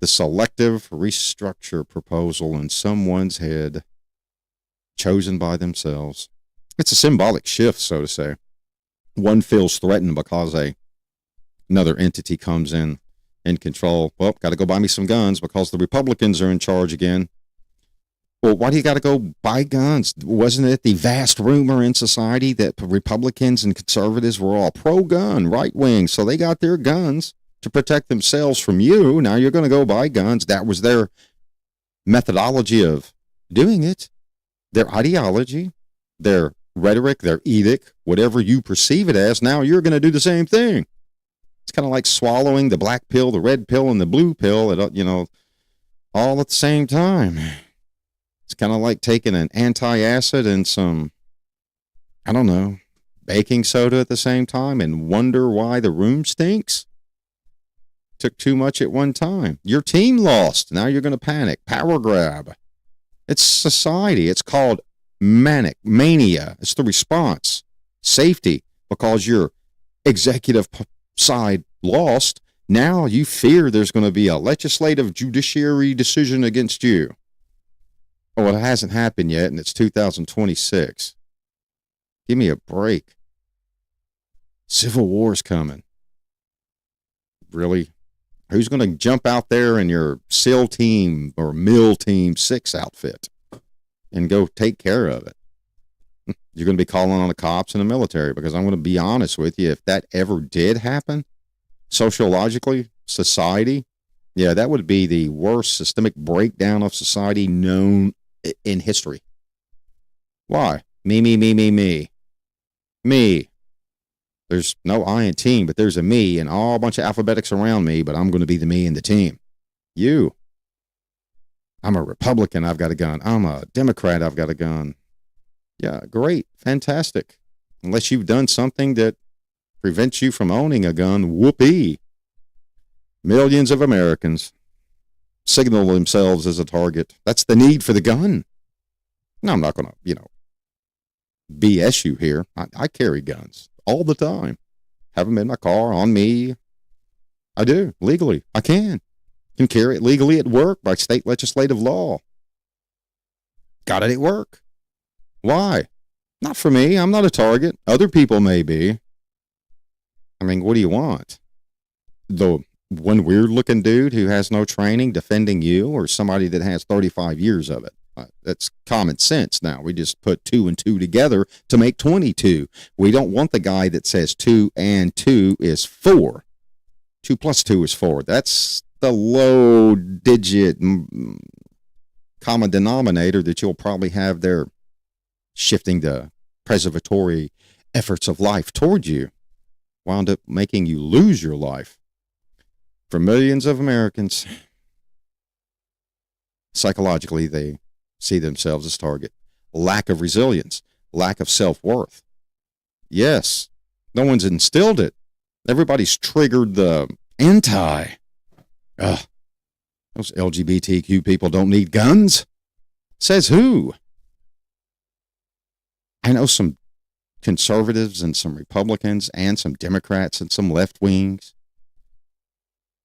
The selective restructure proposal in someone's head, chosen by themselves. It's a symbolic shift, so to say. One feels threatened because another entity comes in control. Well, got to go buy me some guns because the Republicans are in charge again. Well, why do you got to go buy guns? Wasn't it the vast rumor in society that Republicans and conservatives were all pro-gun, right-wing, so they got their guns to protect themselves from you? Now you're going to go buy guns. That was their methodology of doing it, their ideology, their rhetoric, their edict, whatever you perceive it as. Now you're going to do the same thing. It's kind of like swallowing the black pill, the red pill, and the blue pill at, all at the same time. It's kind of like taking an antacid and some, baking soda at the same time and wonder why the room stinks. Took too much at one time. Your team lost. Now you're going to panic. Power grab. It's society. It's called mania. It's the response. Safety, because your executive side lost. Now you fear there's going to be a legislative judiciary decision against you. Oh, it hasn't happened yet, and it's 2026. Give me a break. Civil War's coming. Really? Who's going to jump out there in your SEAL Team or MIL Team 6 outfit and go take care of it? You're going to be calling on the cops and the military, because I'm going to be honest with you, if that ever did happen, sociologically, society, yeah, that would be the worst systemic breakdown of society known in history. Why? Me. There's no I in team, but there's a me and all a bunch of alphabetics around me, but I'm going to be the me in the team. You. I'm a Republican, I've got a gun. I'm a Democrat, I've got a gun. Yeah, great. Fantastic. Unless you've done something that prevents you from owning a gun, whoopee. Millions of Americans signal themselves as a target. That's the need for the gun. No, I'm not going to, BS you here. I carry guns all the time. Have them in my car, on me. I do, legally. I can carry it legally at work by state legislative law. Got it at work. Why? Not for me. I'm not a target. Other people may be. I mean, what do you want? The one weird looking dude who has no training defending you, or somebody that has 35 years of it? That's common sense now. We just put 2 and 2 together to make 22. We don't want the guy that says 2 and 2 is 4. 2 plus 2 is 4. That's the low digit common denominator that you'll probably have there, shifting the preservatory efforts of life toward you, wound up making you lose your life. For millions of Americans, psychologically, they see themselves as target. Lack of resilience, lack of self-worth. Yes, no one's instilled it. Everybody's triggered the anti. Those LGBTQ people don't need guns. Says who? I know some conservatives and some Republicans and some Democrats and some left wings.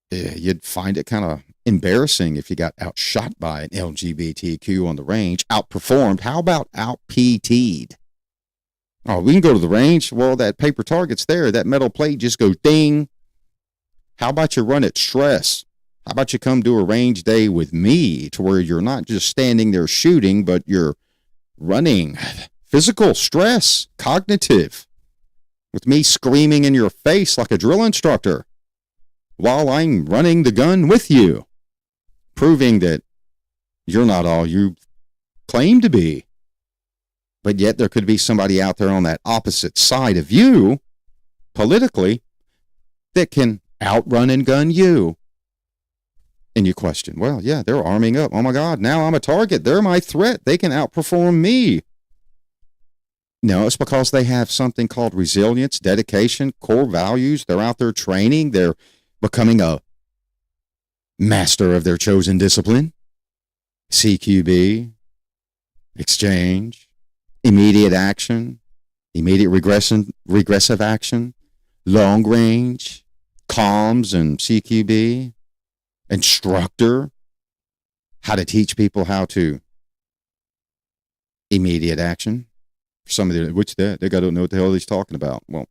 You'd find it kind of embarrassing if you got outshot by an LGBTQ on the range, outperformed. How about out-PT'd? Oh, we can go to the range. Well, that paper target's there. That metal plate just goes ding. How about you run at stress? How about you come do a range day with me to where you're not just standing there shooting, but you're running physical stress, cognitive, with me screaming in your face like a drill instructor while I'm running the gun with you, proving that you're not all you claim to be. But yet there could be somebody out there on that opposite side of you, politically, that can outrun and gun you. And you question, well, yeah, they're arming up. Oh my God, now I'm a target. They're my threat. They can outperform me. No, it's because they have something called resilience, dedication, core values. They're out there training. They're becoming a master of their chosen discipline. CQB, exchange, immediate action, immediate regressive action, long range, comms and CQB, instructor, how to teach people how to immediate action. Some of the, which they got to know what the hell he's talking about. Well,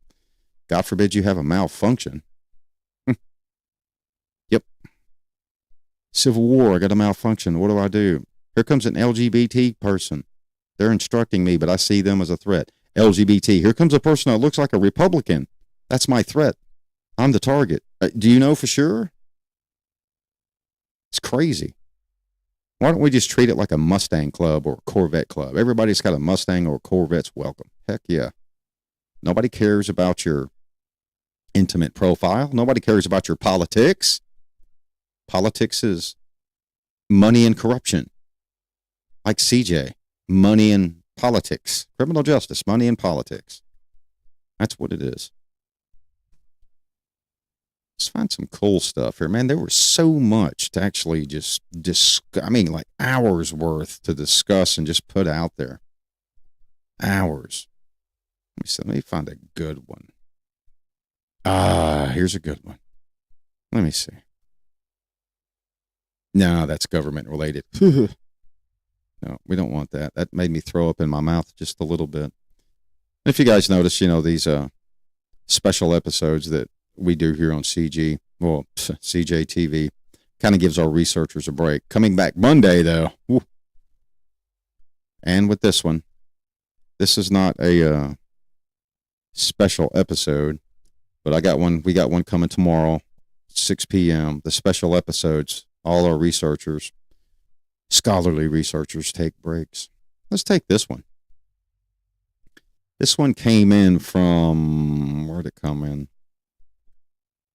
God forbid you have a malfunction. Yep. Civil War, I got a malfunction. What do I do? Here comes an LGBT person. They're instructing me, but I see them as a threat. LGBT. Here comes a person that looks like a Republican. That's my threat. I'm the target. Do you know for sure? It's crazy. Why don't we just treat it like a Mustang club or a Corvette club? Everybody's got a Mustang or a Corvette's welcome. Heck yeah. Nobody cares about your intimate profile. Nobody cares about your politics. Politics is money and corruption. Like CJ, money and politics. Criminal justice, money and politics. That's what it is. Let's find some cool stuff here, man. There was so much to actually just discuss. I mean, like hours worth to discuss and just put out there. Hours. Let me find a good one. Here's a good one. Let me see. No, that's government related. No, we don't want that. That made me throw up in my mouth just a little bit. If you guys notice, these special episodes that we do here on CG, well, CJ TV, kind of gives our researchers a break. Coming back Monday, though. Woo. And with this one, this is not a special episode, but we got one coming tomorrow, 6 p.m. The special episodes, all our researchers, scholarly researchers take breaks. Let's take this one. This one came in from, where'd it come in?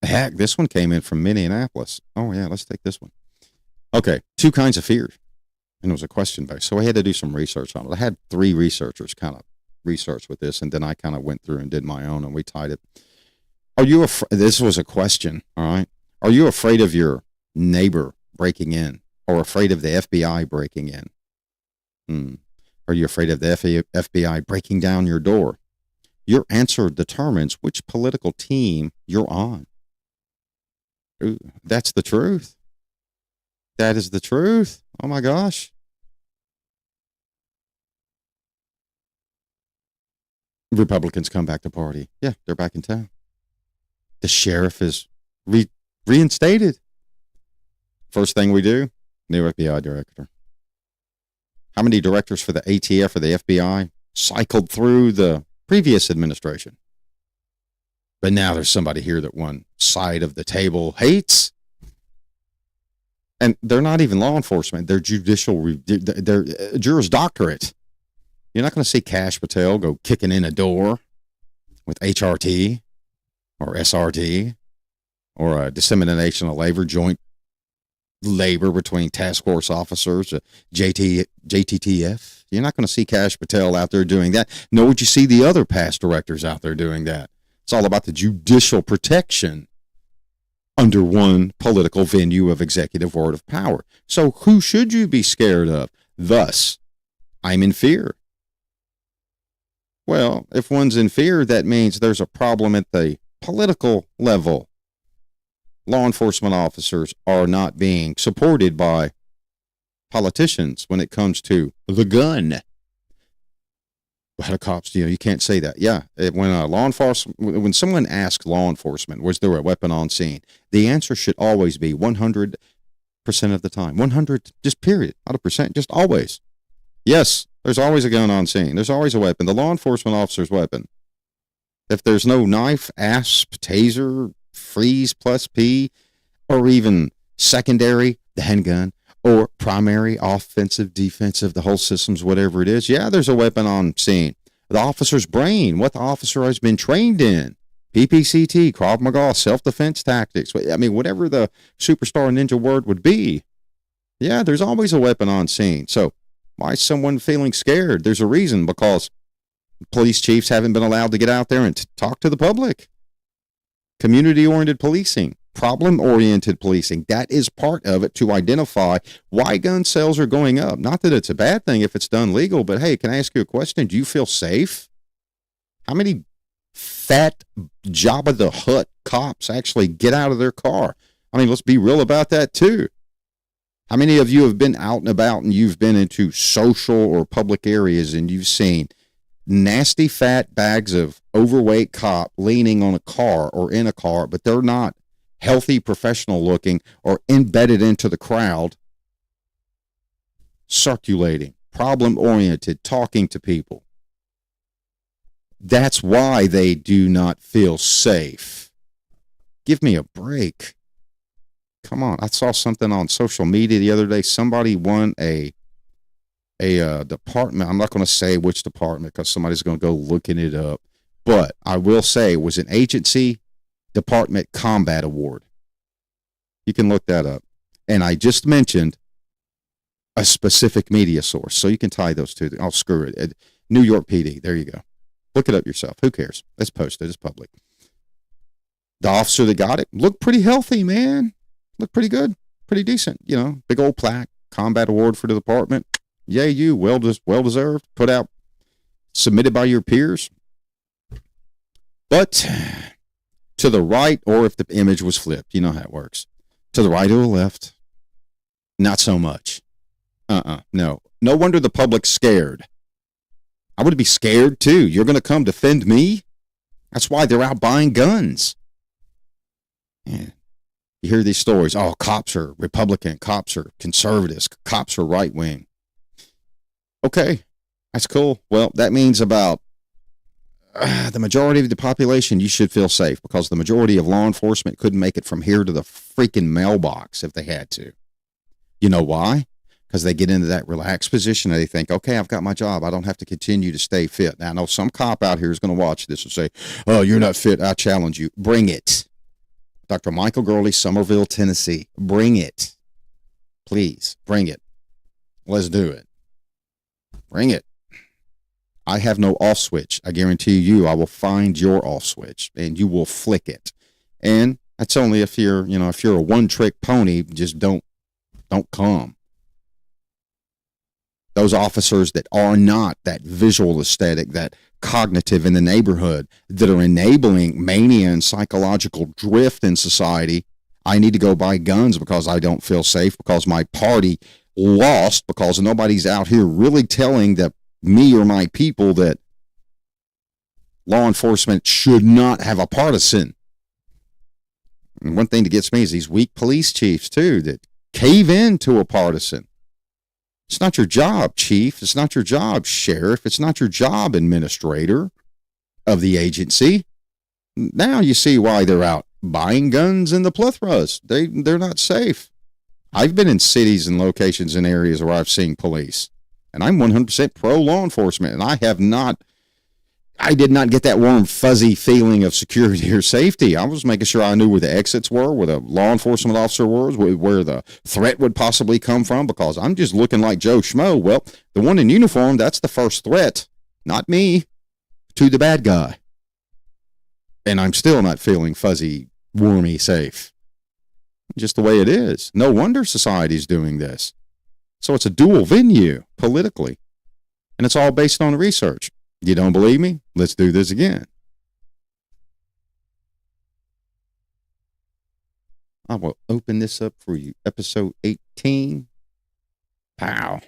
Heck, this one came in from Minneapolis. Oh, yeah, let's take this one. Okay, 2 kinds of fear. And it was a question based. So I had to do some research on it. I had 3 researchers kind of research with this, and then I kind of went through and did my own, and we tied it. Are you this was a question, all right? Are you afraid of your neighbor breaking in or afraid of the FBI breaking in? Are you afraid of the FBI breaking down your door? Your answer determines which political team you're on. Ooh, that's the truth. That is the truth. Oh my gosh. Republicans come back to party. Yeah, they're back in town. The sheriff is reinstated. First thing we do, new FBI director. How many directors for the ATF or the FBI cycled through the previous administration? But now there's somebody here that one side of the table hates. And they're not even law enforcement. They're they're Juris Doctorate. You're not going to see Kash Patel go kicking in a door with HRT or SRT or a dissemination of labor, joint labor between task force officers, JTTF. You're not going to see Kash Patel out there doing that, nor would you see the other past directors out there doing that. It's all about the judicial protection under one political venue of executive word of power. So who should you be scared of? Thus, I'm in fear. Well, if one's in fear, that means there's a problem at the political level. Law enforcement officers are not being supported by politicians when it comes to the gun. Well, the cops, you can't say that. Yeah, when someone asks law enforcement, was there a weapon on scene? The answer should always be 100% of the time. 100, just period, not a percent, just always. Yes, there's always a gun on scene. There's always a weapon. The law enforcement officer's weapon. If there's no knife, asp, taser, freeze plus P, or even secondary, the handgun, or primary, offensive, defensive, the whole system's whatever it is, yeah, there's a weapon on scene. The officer's brain, what the officer has been trained in, PPCT, Krav Maga, self-defense tactics, I mean, whatever the superstar ninja word would be, yeah, there's always a weapon on scene. So why is someone feeling scared? There's a reason, because police chiefs haven't been allowed to get out there and talk to the public. Community-oriented policing, problem-oriented policing, that is part of it, to identify why gun sales are going up. Not that it's a bad thing if it's done legal, but hey, can I ask you a question? Do you feel safe? How many fat Jabba the Hutt cops actually get out of their car? I mean, let's be real about that too. How many of you have been out and about and you've been into social or public areas and you've seen nasty fat bags of overweight cop leaning on a car or in a car, but they're not healthy, professional looking, or embedded into the crowd, circulating, problem oriented, talking to people? That's why they do not feel safe. Give me a break. Come on. I saw something on social media the other day. Somebody won a department. I'm not going to say which department because somebody's going to go looking it up. But I will say it was an agency department combat award. You can look that up. And I just mentioned a specific media source. So you can tie those two. Oh, screw it. New York PD. There you go. Look it up yourself. Who cares? It's posted. It's public. The officer that got it looked pretty healthy, man. Looked pretty good. Pretty decent. You know, big old plaque. Combat award for the department. Yay, you. Well deserved. Put out. Submitted by your peers. But to the right, or if the image was flipped, you know how it works. To the right or the left, not so much. No. No wonder the public's scared. I would be scared too. You're going to come defend me? That's why they're out buying guns. Man. You hear these stories. Oh, cops are Republican. Cops are conservatives. Cops are right wing. Okay. That's cool. Well, that means about the majority of the population, you should feel safe, because the majority of law enforcement couldn't make it from here to the freaking mailbox if they had to. You know why? Because they get into that relaxed position and they think, okay, I've got my job. I don't have to continue to stay fit. Now, I know some cop out here is going to watch this and say, oh, you're not fit. I challenge you. Bring it. Dr. Michael Gurley, Somerville, Tennessee. Bring it. Please, bring it. Let's do it. Bring it. I have no off switch. I guarantee you I will find your off switch and you will flick it. And that's only if you're a one-trick pony, just don't come. Those officers that are not that visual aesthetic, that cognitive in the neighborhood, that are enabling mania and psychological drift in society. I need to go buy guns because I don't feel safe, because my party lost, because nobody's out here really telling me or my people that law enforcement should not have a partisan. And one thing that gets me is these weak police chiefs too, that cave in to a partisan. It's not your job, chief. It's not your job, sheriff. It's not your job, administrator of the agency. Now you see why they're out buying guns in the plethoras. They're not safe. I've been in cities and locations and areas where I've seen police, and I'm 100% pro law enforcement, and I have not I did not get that warm, fuzzy feeling of security or safety. I was making sure I knew where the exits were, where the law enforcement officer was, where the threat would possibly come from, because I'm just looking like Joe Schmo. Well, the one in uniform, that's the first threat, not me, to the bad guy. And I'm still not feeling fuzzy, warmy, safe. Just the way it is. No wonder society's doing this. So it's a dual venue politically. And it's all based on research. You don't believe me? Let's do this again. I will open this up for you. Episode 18. Pow.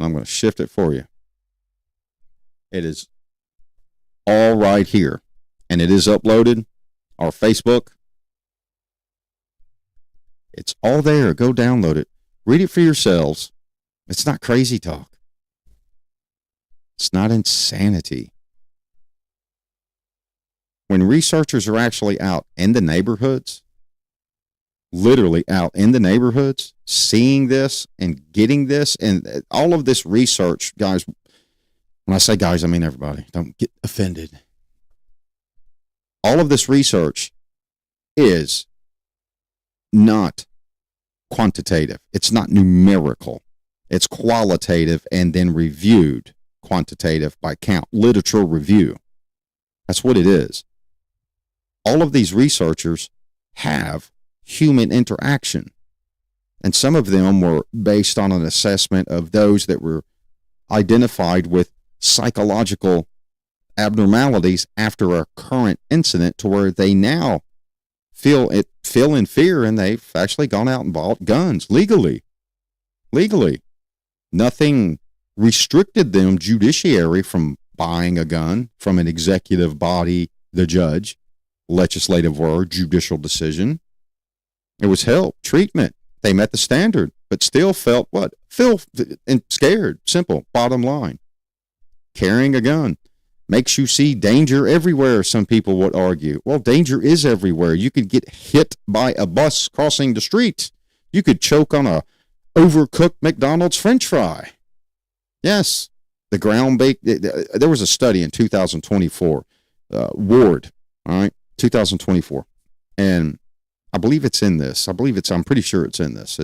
I'm going to shift it for you. It is all right here. And it is uploaded. Our Facebook. It's all there. Go download it. Read it for yourselves. It's not crazy talk. It's not insanity. When researchers are actually out in the neighborhoods, literally out in the neighborhoods, seeing this and getting this, and all of this research, guys, when I say guys, I mean everybody. Don't get offended. All of this research is not quantitative. It's not numerical. It's qualitative and then reviewed. Quantitative by count, literature review. That's what it is. All of these researchers have human interaction, and some of them were based on an assessment of those that were identified with psychological abnormalities after a current incident, to where they now feel in fear, and they've actually gone out and bought guns legally. Nothing restricted them judiciary from buying a gun from an executive body, the judge, legislative word, judicial decision. It was help, treatment. They met the standard, but still felt what? Feel scared. Simple, bottom line. Carrying a gun makes you see danger everywhere, some people would argue. Well, danger is everywhere. You could get hit by a bus crossing the street. You could choke on a overcooked McDonald's French fry. Yes, the ground baked. There was a study in 2024, Ward, all right, 2024, and I believe it's in this. I'm pretty sure it's in this.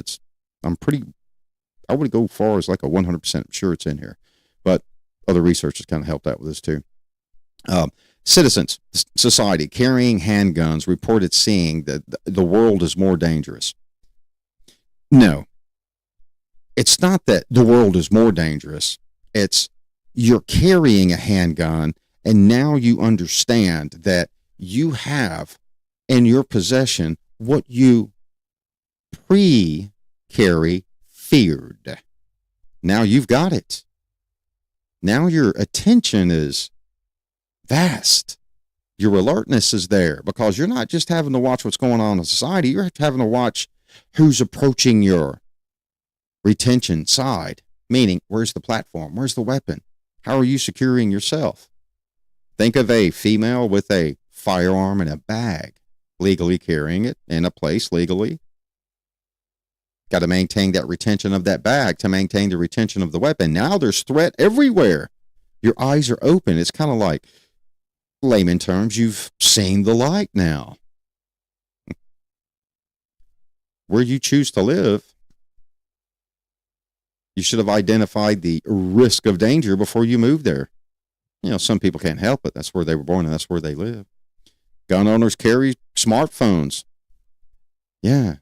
I would go far as like a 100% sure it's in here, but other researchers kind of helped out with this too. Citizens, society carrying handguns reported seeing that the world is more dangerous. No. It's not that the world is more dangerous. It's you're carrying a handgun, and now you understand that you have in your possession what you pre-carry feared. Now you've got it. Now your attention is vast. Your alertness is there, because you're not just having to watch what's going on in society. You're having to watch who's approaching your retention side, meaning where's the platform? Where's the weapon? How are you securing yourself? Think of a female with a firearm in a bag, legally carrying it in a place legally. Got to maintain that retention of that bag to maintain the retention of the weapon. Now there's threat everywhere. Your eyes are open. It's kind of like, layman terms, you've seen the light now. Where you choose to live, you should have identified the risk of danger before you moved there. You know, some people can't help it. That's where they were born and that's where they live. Gun owners carry smartphones. Yeah.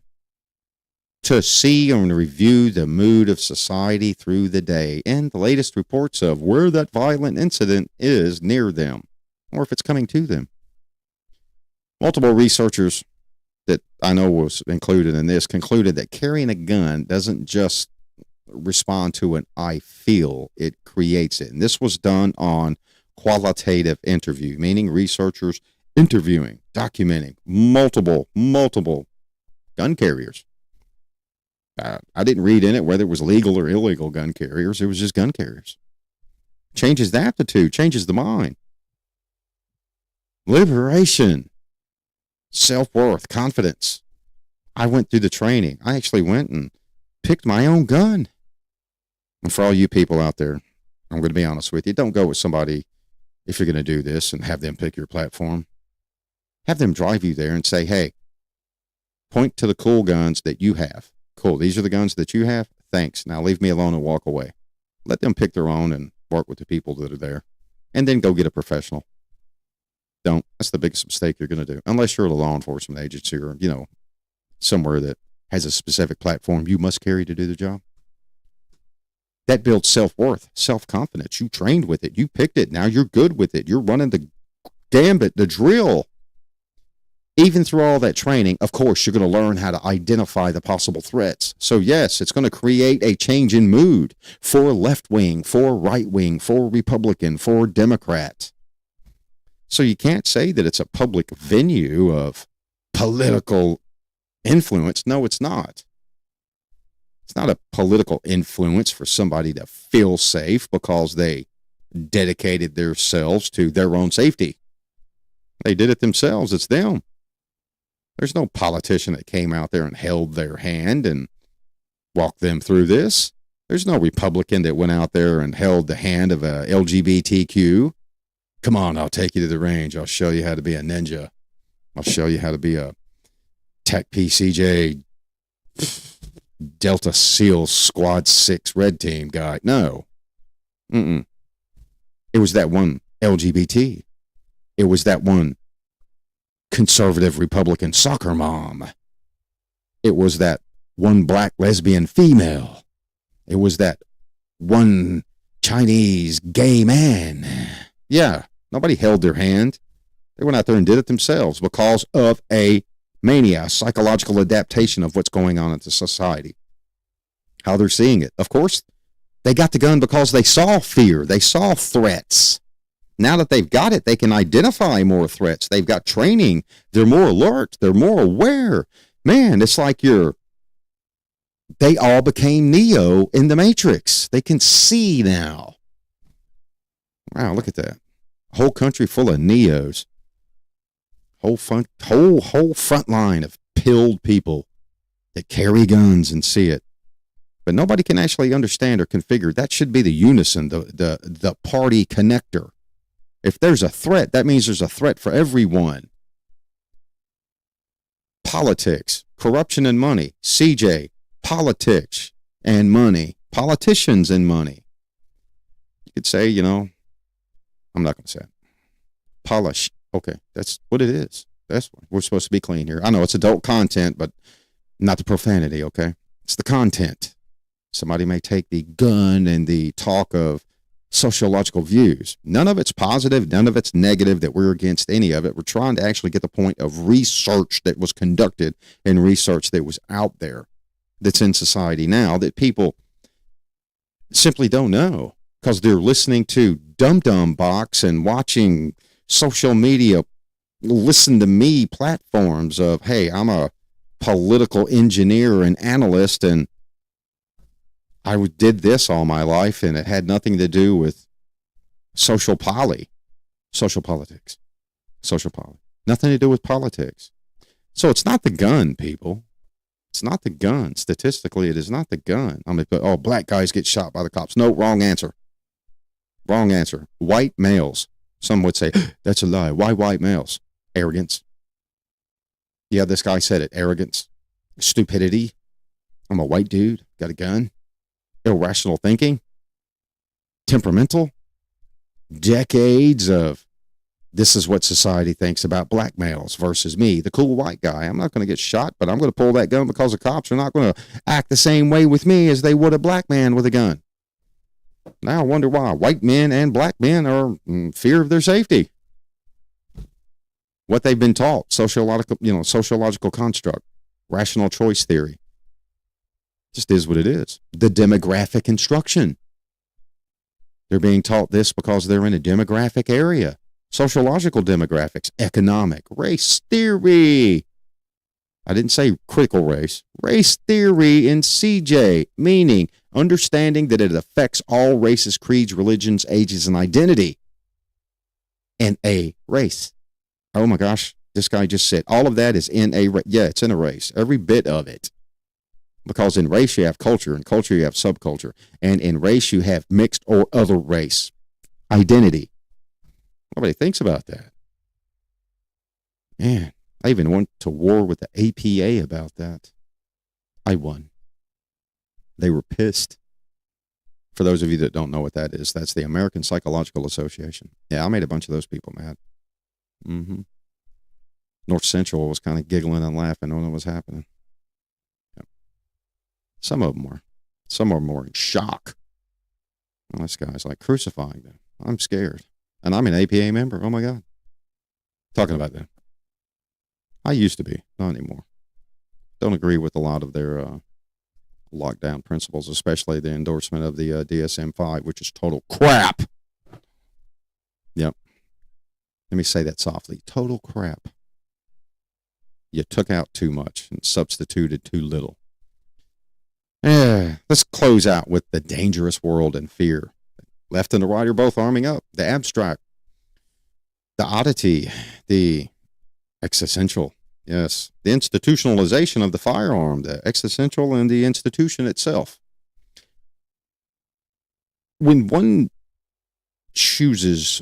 To see and review the mood of society through the day and the latest reports of where that violent incident is near them, or if it's coming to them. Multiple researchers that I know was included in this concluded that carrying a gun doesn't just respond to an I feel, it creates it. And this was done on qualitative interview, meaning researchers interviewing, documenting multiple gun carriers. I didn't read in it whether it was legal or illegal gun carriers. It was just gun carriers. Changes the aptitude, changes the mind. Liberation, self-worth, confidence. I went through the training. I actually went and picked my own gun. And for all you people out there, I'm going to be honest with you, don't go with somebody if you're going to do this and have them pick your platform, have them drive you there and say, hey, point to the cool guns that you have. Cool. These are the guns that you have. Thanks. Now leave me alone and walk away. Let them pick their own and work with the people that are there, and then go get a professional. Don't. That's the biggest mistake you're going to do. Unless you're at a law enforcement agency or, somewhere that has a specific platform you must carry to do the job. That builds self-worth, self-confidence. You trained with it. You picked it. Now you're good with it. You're running the gambit, the drill. Even through all that training, of course, you're going to learn how to identify the possible threats. So yes, it's going to create a change in mood for left wing, for right wing, for Republican, for Democrat. So you can't say that it's a public venue of political influence. No, it's not. It's not a political influence for somebody to feel safe because they dedicated themselves to their own safety. They did it themselves. It's them. There's no politician that came out there and held their hand and walked them through this. There's no Republican that went out there and held the hand of a LGBTQ. Come on, I'll take you to the range. I'll show you how to be a ninja. I'll show you how to be a Tech PCJ Delta SEAL Squad 6 Red Team guy. No. It was that one LGBT. It was that one conservative Republican soccer mom. It was that one black lesbian female. It was that one Chinese gay man. Yeah, nobody held their hand. They went out there and did it themselves because of a mania, psychological adaptation of what's going on in the society. How they're seeing it. Of course, they got the gun because they saw fear. They saw threats. Now that they've got it, they can identify more threats. They've got training. They're more alert. They're more aware. Man, it's like they all became Neo in the Matrix. They can see now. Wow, look at that. A whole country full of Neos. Whole front line of pilled people that carry guns and see it. But nobody can actually understand or configure. That should be the unison, the party connector. If there's a threat, that means there's a threat for everyone. Politics, corruption and money. CJ, politics and money. Politicians and money. You could say, I'm not going to say it. Polish. Okay, that's what it is. That's what we're supposed to be clean here. I know it's adult content, but not the profanity, okay? It's the content. Somebody may take the gun and the talk of sociological views. None of it's positive. None of it's negative that we're against any of it. We're trying to actually get the point of research that was conducted and research that was out there that's in society now that people simply don't know because they're listening to Dum Box and watching social media, listen to me platforms of, hey, I'm a political engineer and analyst and I did this all my life, and it had nothing to do with social politics. Nothing to do with politics. So it's not the gun, people. It's not the gun. Statistically, it is not the gun. Black guys get shot by the cops. No, wrong answer. Wrong answer. White males. Some would say, that's a lie. Why white males? Arrogance. Yeah, this guy said it. Arrogance. Stupidity. I'm a white dude. Got a gun. Irrational thinking, temperamental, decades of this is what society thinks about black males versus me, the cool white guy. I'm not going to get shot, but I'm going to pull that gun because the cops are not going to act the same way with me as they would a black man with a gun. Now I wonder why white men and black men are in fear of their safety. What they've been taught, sociological construct, rational choice theory. Just is what it is. The demographic instruction. They're being taught this because they're in a demographic area. Sociological demographics, economic, race theory. I didn't say critical race. Race theory in CJ, meaning understanding that it affects all races, creeds, religions, ages, and identity. And a race. Oh my gosh, this guy just said all of that is in a race. Yeah, it's in a race. Every bit of it. Because in race you have culture, in culture you have subculture, and in race you have mixed or other race identity. Nobody thinks about that. Man, I even went to war with the APA about that. I won. They were pissed. For those of you that don't know what that is, that's the American Psychological Association. Yeah, I made a bunch of those people mad. North Central was kind of giggling and laughing when it was happening. Yep. Some of them were. Some of them were in shock. Well, this guy's like crucifying them. I'm scared. And I'm an APA member. Oh, my God. Talking about that. I used to be. Not anymore. Don't agree with a lot of their lockdown principles, especially the endorsement of the DSM-5, which is total crap. Yep. Let me say that softly. Total crap. You took out too much and substituted too little. Let's close out with the dangerous world and fear. Left and the right are both arming up. The abstract, the oddity, the existential. Yes, the institutionalization of the firearm, the existential and the institution itself. When one chooses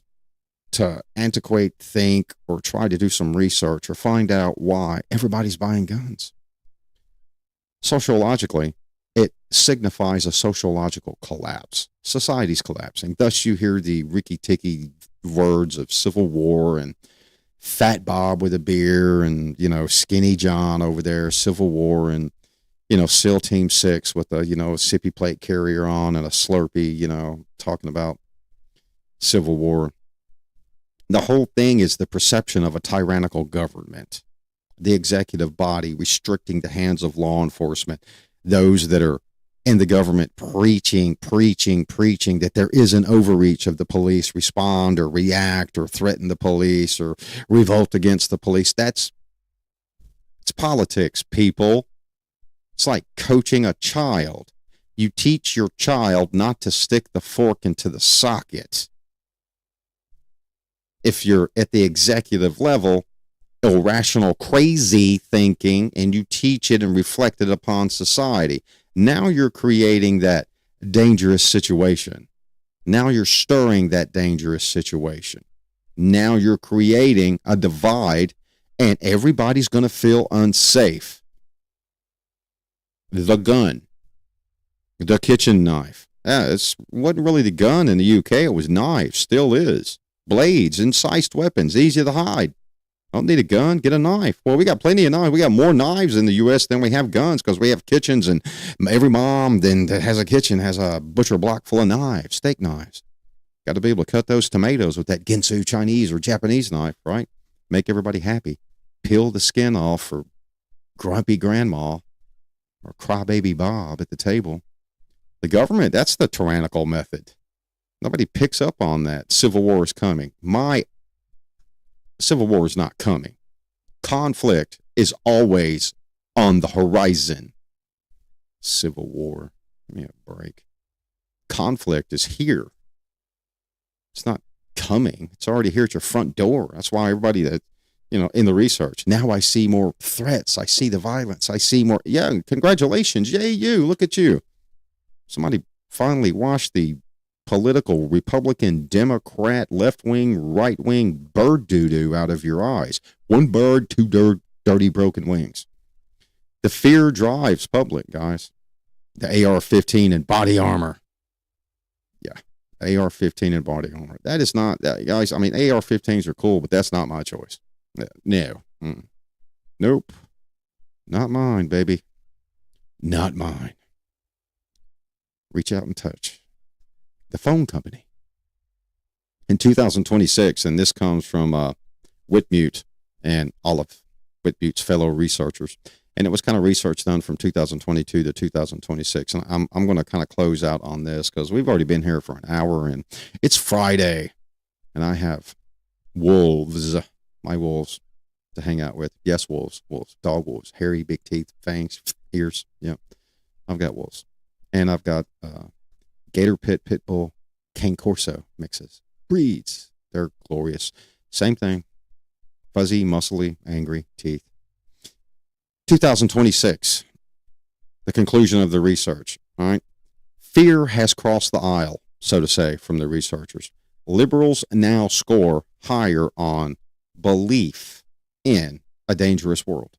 to antiquate, think, or try to do some research or find out why everybody's buying guns, sociologically, it signifies a sociological collapse. Society's collapsing. Thus, you hear the ricky-ticky words of Civil War and Fat Bob with a beer and, Skinny John over there, Civil War, and, SEAL Team 6 with a, a sippy plate carrier on and a Slurpee, talking about Civil War. The whole thing is the perception of a tyrannical government, the executive body restricting the hands of law enforcement, those that are in the government preaching that there is an overreach of the police, respond or react or threaten the police or revolt against the police. It's politics, people. It's like coaching a child. You teach your child not to stick the fork into the socket. If you're at the executive level, irrational, crazy thinking, and you teach it and reflect it upon society, now you're creating that dangerous situation. Now you're stirring that dangerous situation. Now you're creating a divide, and everybody's going to feel unsafe. The gun, the kitchen knife. It wasn't really the gun in the UK. It was knives, still is. Blades, incised weapons, easy to hide. Don't need a gun, get a knife. Well, we got plenty of knives. We got more knives in the U.S. than we have guns because we have kitchens, and every mom then that has a kitchen has a butcher block full of knives, steak knives. Got to be able to cut those tomatoes with that Ginsu Chinese or Japanese knife, right? Make everybody happy. Peel the skin off for grumpy grandma or crybaby Bob at the table. The government, that's the tyrannical method. Nobody picks up on that. Civil war is coming. My Civil war is not coming. Conflict is always on the horizon. Civil war. Give me a break. Conflict is here. It's not coming. It's already here at your front door. That's why everybody that, in the research, now I see more threats. I see the violence. I see more. Yeah, congratulations. Yay, you. Look at you. Somebody finally washed the political Republican, Democrat, left-wing, right-wing bird doo-doo out of your eyes. One bird, two dirty broken wings. The fear drives public, guys. The AR-15 and body armor. Yeah, AR-15 and body armor. That is not, guys, I mean, AR-15s are cool, but that's not my choice. No. Nope. Not mine, baby. Not mine. Reach out and touch. The phone company. In 2026, and this comes from Whitmute and all of Whitmute's fellow researchers, and it was kind of research done from 2022 to 2026. And I'm going to kind of close out on this because we've already been here for an hour, and it's Friday, and I have wolves, my wolves, to hang out with. Yes, wolves, dog wolves, hairy, big teeth, fangs, ears. Yeah, I've got wolves, and I've got Gator Pit, Pit Bull, Cane Corso mixes. Breeds. They're glorious. Same thing. Fuzzy, muscly, angry, teeth. 2026. The conclusion of the research. All right. Fear has crossed the aisle, so to say, from the researchers. Liberals now score higher on belief in a dangerous world.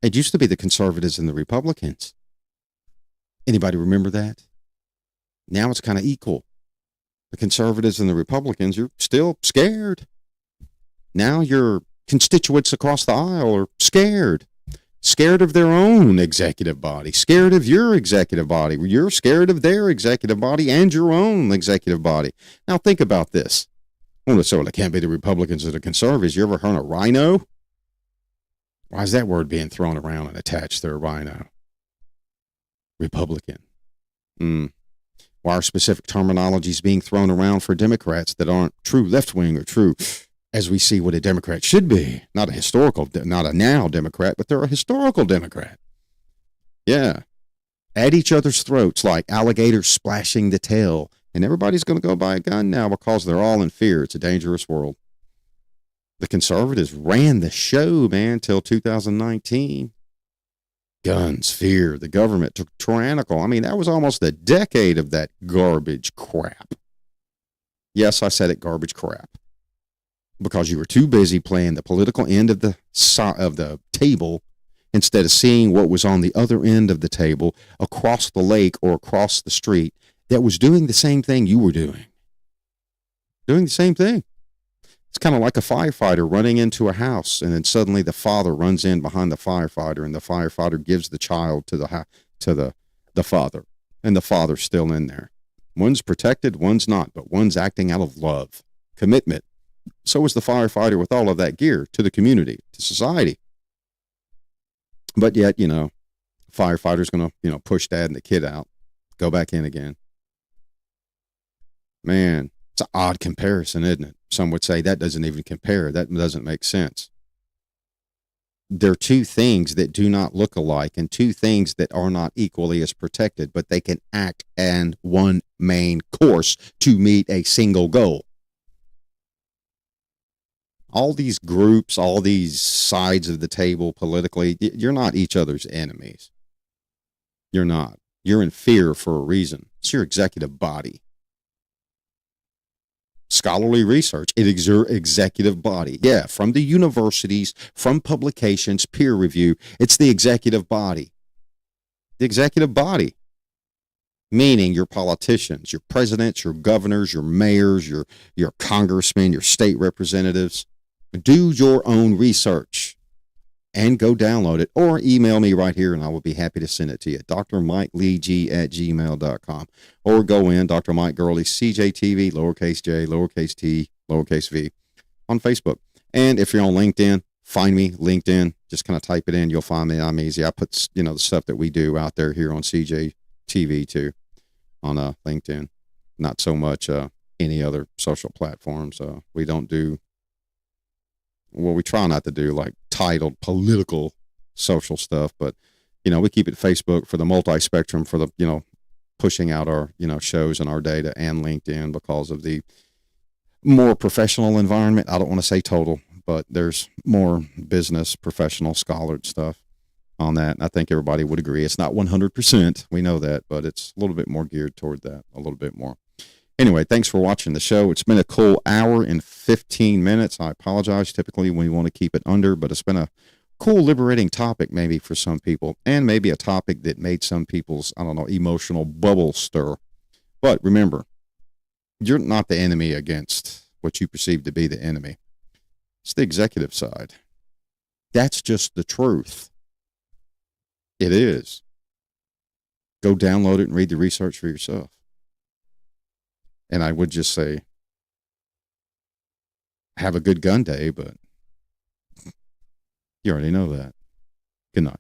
It used to be the conservatives and the Republicans. Anybody remember that? Now it's kind of equal. The conservatives and the Republicans, you're still scared. Now your constituents across the aisle are scared. Scared of their own executive body, scared of your executive body. You're scared of their executive body and your own executive body. Now think about this. Well, so it can't be the Republicans or the conservatives. You ever heard of rhino? Why is that word being thrown around and attached to a rhino? Republican. Why are specific terminologies being thrown around for Democrats that aren't true left wing or true as we see what a Democrat should be? Not a historical, not a now Democrat, but they're a historical Democrat. Yeah. At each other's throats like alligators splashing the tail. And everybody's going to go buy a gun now because they're all in fear. It's a dangerous world. The conservatives ran the show, man, till 2019. Guns, fear, the government took tyrannical. I mean, that was almost a decade of that garbage crap. Yes, I said it, garbage crap. Because you were too busy playing the political end of the table instead of seeing what was on the other end of the table across the lake or across the street that was doing the same thing you were doing. Doing the same thing. It's kind of like a firefighter running into a house, and then suddenly the father runs in behind the firefighter, and the firefighter gives the child to the father, and the father's still in there. One's protected, one's not, but one's acting out of love, commitment. So is the firefighter with all of that gear to the community, to society. But yet, firefighter's going to, push dad and the kid out, go back in again. Man, it's an odd comparison, isn't it? Some would say that doesn't even compare. That doesn't make sense. They're two things that do not look alike and two things that are not equally as protected, but they can act in one main course to meet a single goal. All these groups, all these sides of the table politically, you're not each other's enemies. You're not. You're in fear for a reason. It's your executive body. Scholarly research, it is your executive body. Yeah, from the universities, from publications, peer review, it's the executive body. The executive body, meaning your politicians, your presidents, your governors, your mayors, your congressmen, your state representatives. Do your own research and go download it or email me right here and I will be happy to send it to you. drmikeleeg@gmail.com or go in Dr. Mike Gurley, CJTV, lowercase j, lowercase t, lowercase v on Facebook. And if you're on LinkedIn, find me, LinkedIn, just kind of type it in. You'll find me. I'm easy. I put, the stuff that we do out there here on CJTV too on LinkedIn. Not so much any other social platforms. We don't do, well, we try not to do like titled political social stuff, but we keep it Facebook for the multi-spectrum for the pushing out our shows and our data, and LinkedIn because of the more professional environment. I don't want to say total, but there's more business professional scholar stuff on that, and I think everybody would agree it's not 100%, we know that, but it's a little bit more geared toward that, a little bit more. Anyway, thanks for watching the show. It's been a cool hour and 15 minutes. I apologize. Typically, we want to keep it under, but it's been a cool, liberating topic maybe for some people, and maybe a topic that made some people's, emotional bubble stir. But remember, you're not the enemy against what you perceive to be the enemy. It's the executive side. That's just the truth. It is. Go download it and read the research for yourself. And I would just say, have a good gun day, but you already know that. Good night.